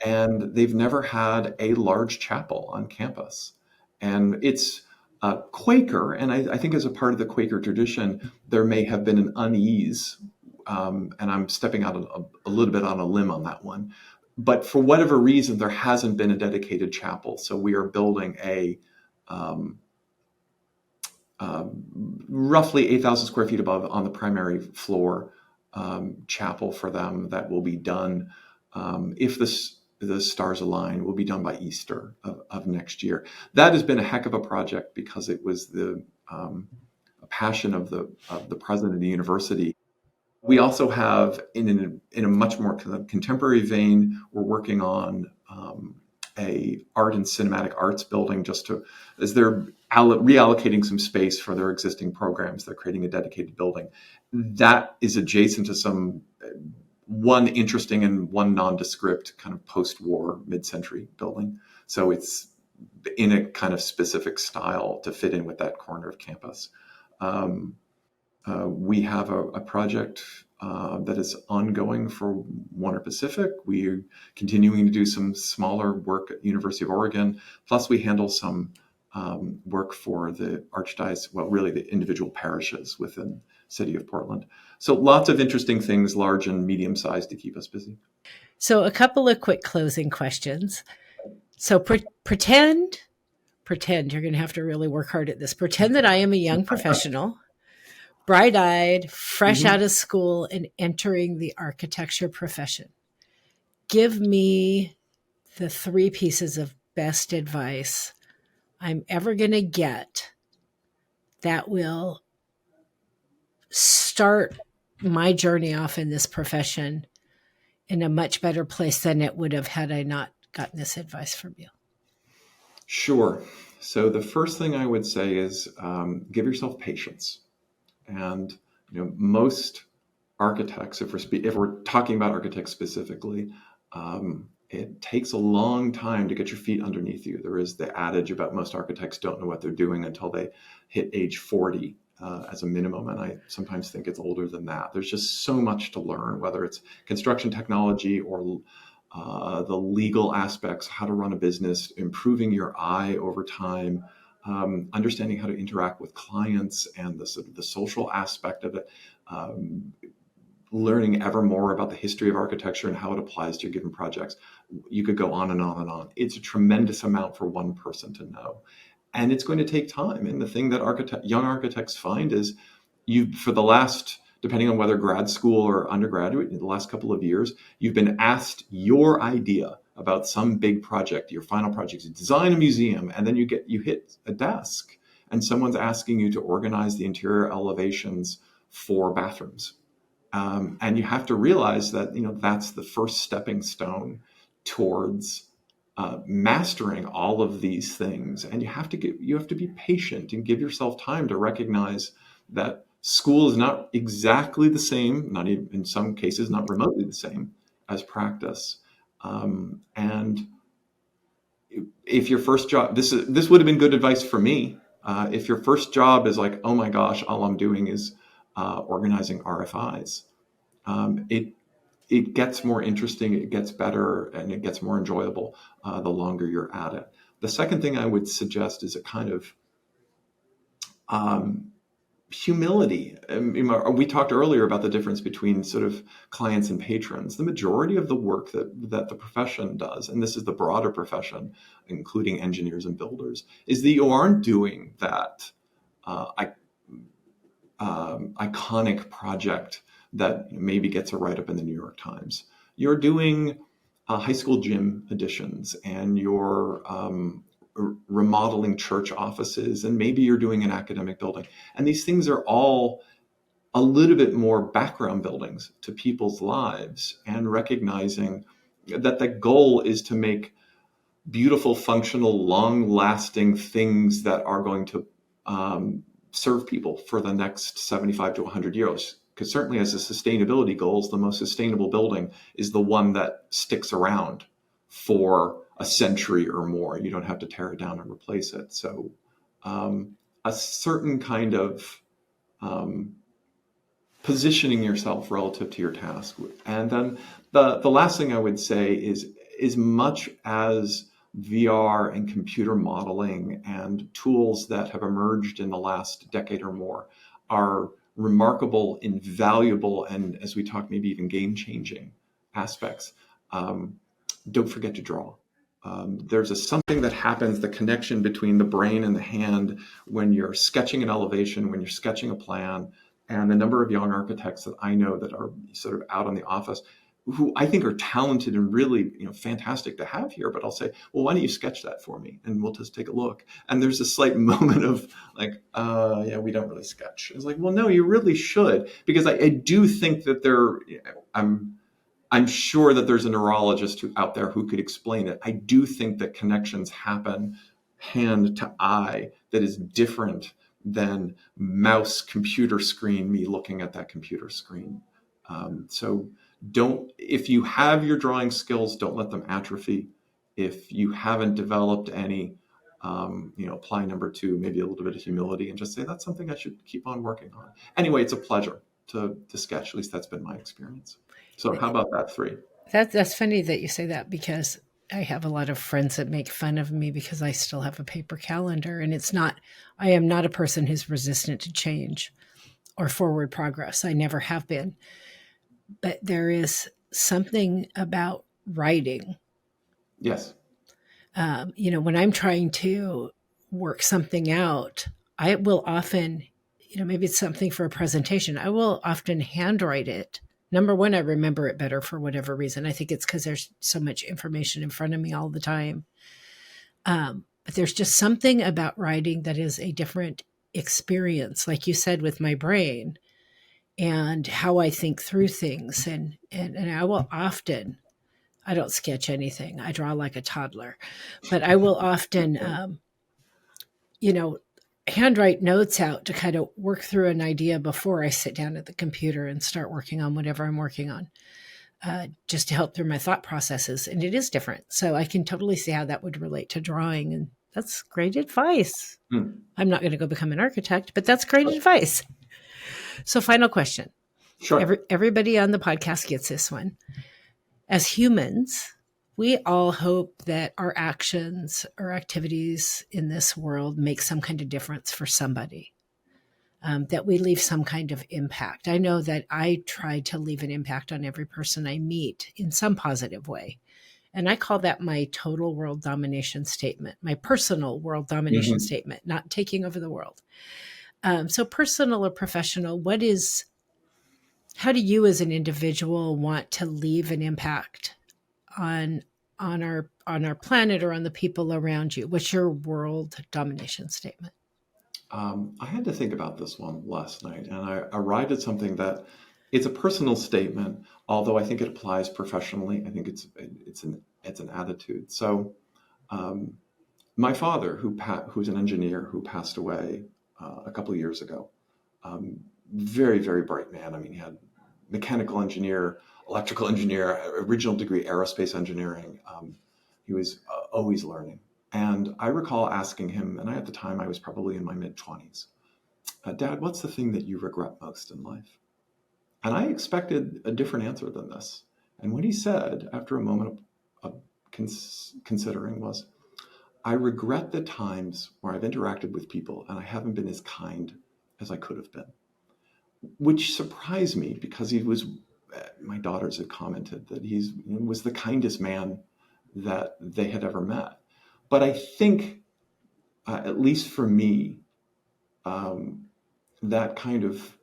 and they've never had a large chapel on campus. And it's Quaker, and I think as a part of the Quaker tradition, there may have been an unease, and I'm stepping out a little bit on a limb on that one. But for whatever reason, there hasn't been a dedicated chapel. So we are building a roughly 8,000 square feet above on the primary floor chapel for them that will be done, if the stars align, will be done by Easter of next year. That has been a heck of a project because it was the passion of the president of the university. We also have, in a much more contemporary vein, we're working on a art and cinematic arts building as they're reallocating some space for their existing programs. They're creating a dedicated building that is adjacent to one interesting and one nondescript kind of post-war mid-century building. So it's in a kind of specific style to fit in with that corner of campus. We have a project that is ongoing for Warner Pacific. We're continuing to do some smaller work at University of Oregon. Plus, we handle some work for the archdiocese, well, really the individual parishes within the city of Portland. So lots of interesting things, large and medium sized, to keep us busy. So a couple of quick closing questions. So pretend you're going to have to really work hard at this. Pretend that I am a young professional, bright-eyed, fresh out of school and entering the architecture profession. Give me the 3 pieces of best advice I'm ever going to get that will start my journey off in this profession in a much better place than it would have had I not gotten this advice from you. Sure. So the first thing I would say is give yourself patience. And most architects, if we're talking about architects specifically, it takes a long time to get your feet underneath you. There is the adage about most architects don't know what they're doing until they hit age 40 as a minimum. And I sometimes think it's older than that. There's just so much to learn, whether it's construction technology or the legal aspects, how to run a business, improving your eye over time, understanding how to interact with clients and the sort of the social aspect of it, learning ever more about the history of architecture and how it applies to your given projects. You could go on and on and on. It's a tremendous amount for one person to know. And it's going to take time. And the thing that young architects find is for the last, depending on whether grad school or undergraduate, in the last couple of years, you've been asked your idea about some big project, your final project, to design a museum, and then you hit a desk and someone's asking you to organize the interior elevations for bathrooms. And you have to realize that, that's the first stepping stone towards mastering all of these things. And you have to be patient and give yourself time to recognize that school is not exactly the same, not even in some cases, not remotely the same as practice. And if your first job, this would have been good advice for me. If your first job is like, oh my gosh, all I'm doing is organizing RFIs, it gets more interesting, it gets better, and it gets more enjoyable the longer you're at it. The second thing I would suggest is a kind of humility. We talked earlier about the difference between sort of clients and patrons. The majority of the work that the profession does, and this is the broader profession, including engineers and builders, is that you aren't doing that iconic project that maybe gets a write-up in the New York Times. You're doing high school gym additions, and you're remodeling church offices, and maybe you're doing an academic building. And these things are all a little bit more background buildings to people's lives, and recognizing that the goal is to make beautiful, functional, long-lasting things that are going to serve people for the next 75 to 100 years. Because certainly as a sustainability goals, the most sustainable building is the one that sticks around for a century or more. You don't have to tear it down and replace it. So a certain kind of positioning yourself relative to your task. And then the last thing I would say is, as much as VR and computer modeling and tools that have emerged in the last decade or more are remarkable, invaluable, and as we talk, maybe even game-changing aspects, don't forget to draw. There's something that happens, the connection between the brain and the hand when you're sketching an elevation, when you're sketching a plan. And the number of young architects that I know that are sort of out in the office, who I think are talented and really, fantastic to have here. But I'll say, well, why don't you sketch that for me? And we'll just take a look. And there's a slight moment of like, yeah, we don't really sketch. It's like, well, no, you really should. Because I do think that I'm sure that there's a neurologist out there who could explain it. I do think that connections happen hand to eye that is different than mouse computer screen, me looking at that computer screen. So if you have your drawing skills, don't let them atrophy. If you haven't developed any, apply number 2, maybe a little bit of humility, and just say, that's something I should keep on working on. Anyway, it's a pleasure to sketch. At least that's been my experience. So how about that 3? That's funny that you say that, because I have a lot of friends that make fun of me because I still have a paper calendar, and I am not a person who's resistant to change or forward progress. I never have been. But there is something about writing. Yes. When I'm trying to work something out, I will often, maybe it's something for a presentation. I will often handwrite it. Number one, I remember it better for whatever reason. I think it's because there's so much information in front of me all the time. But there's just something about writing that is a different experience, like you said, with my brain and how I think through things. And I will often, I don't sketch anything. I draw like a toddler, but I will often, handwrite notes out to kind of work through an idea before I sit down at the computer and start working on whatever I'm working on, just to help through my thought processes. And it is different. So I can totally see how that would relate to drawing. And that's great advice. I'm not going to go become an architect, but that's great advice. So final question. Sure. Everybody on the podcast gets this one. As humans, we all hope that our actions or activities in this world make some kind of difference for somebody, that we leave some kind of impact. I know that I try to leave an impact on every person I meet in some positive way. And I call that my total world domination statement, my personal world domination statement, not taking over the world. So personal or professional, how do you as an individual want to leave an impact on our planet or on the people around you? What's your world domination statement? I had to think about this one last night, and I arrived at something that it's a personal statement, although I think it applies professionally. I think it's an attitude. So, my father, who's an engineer who passed away a couple of years ago, very, very bright man. I mean, he had mechanical engineer, electrical engineer, original degree aerospace engineering. He was always learning. And I recall asking him, and at the time I was probably in my mid-20s, Dad, what's the thing that you regret most in life? And I expected a different answer than this. And what he said, after a moment of considering, was, I regret the times where I've interacted with people and I haven't been as kind as I could have been, which surprised me because my daughters had commented that he was the kindest man that they had ever met. But I think, at least for me, that kind of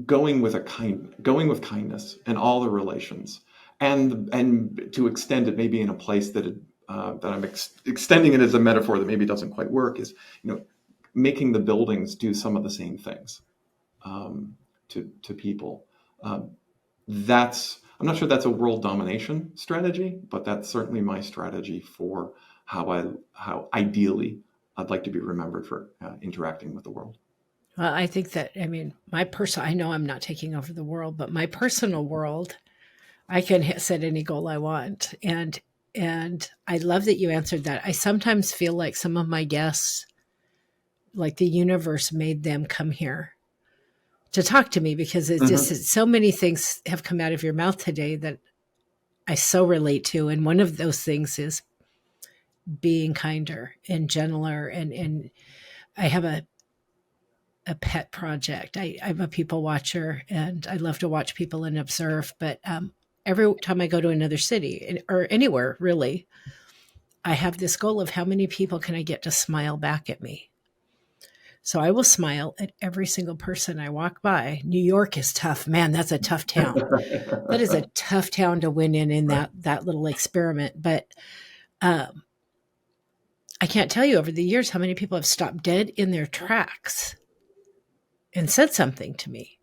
going with kindness in all the relations, and to extend it maybe in a place that I'm extending it as a metaphor that maybe doesn't quite work, is making the buildings do some of the same things to people. I'm not sure that's a world domination strategy, but that's certainly my strategy for how ideally I'd like to be remembered for interacting with the world. Well, I think that, I know I'm not taking over the world, but my personal world, I can set any goal I want. And I love that you answered that. I sometimes feel like some of my guests, like the universe made them come here to talk to me, because it's just so many things have come out of your mouth today that I so relate to. And one of those things is being kinder and gentler. And I have a pet project. I'm a people watcher, and I love to watch people and observe. But every time I go to another city or anywhere, really, I have this goal of how many people can I get to smile back at me. So I will smile at every single person I walk by. New York is tough. Man, that's a tough town. That is a tough town to win in that little experiment. But I can't tell you over the years how many people have stopped dead in their tracks and said something to me.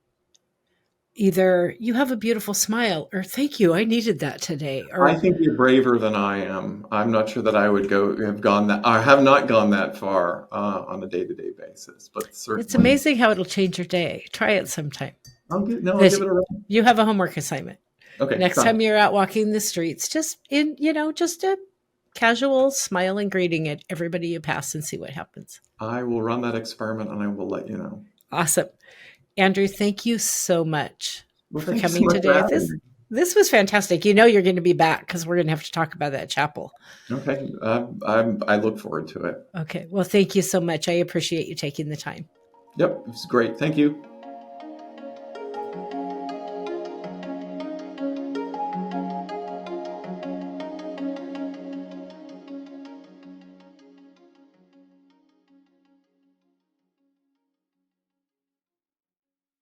Either you have a beautiful smile, or thank you, I needed that today. Or I think you're braver than I am. I'm not sure that I would have gone that. I have not gone that far on a day-to-day basis, but certainly it's amazing how it'll change your day. Try it sometime. I'll give it a run. You have a homework assignment. Okay. Next time you're out walking the streets, just a casual smile and greeting at everybody you pass and see what happens. I will run that experiment and I will let you know. Awesome. Andrew, thank you so much for coming today. This was fantastic. You know you're going to be back because we're going to have to talk about that chapel. Okay. I look forward to it. Okay. Well, thank you so much. I appreciate you taking the time. Yep. It's great. Thank you.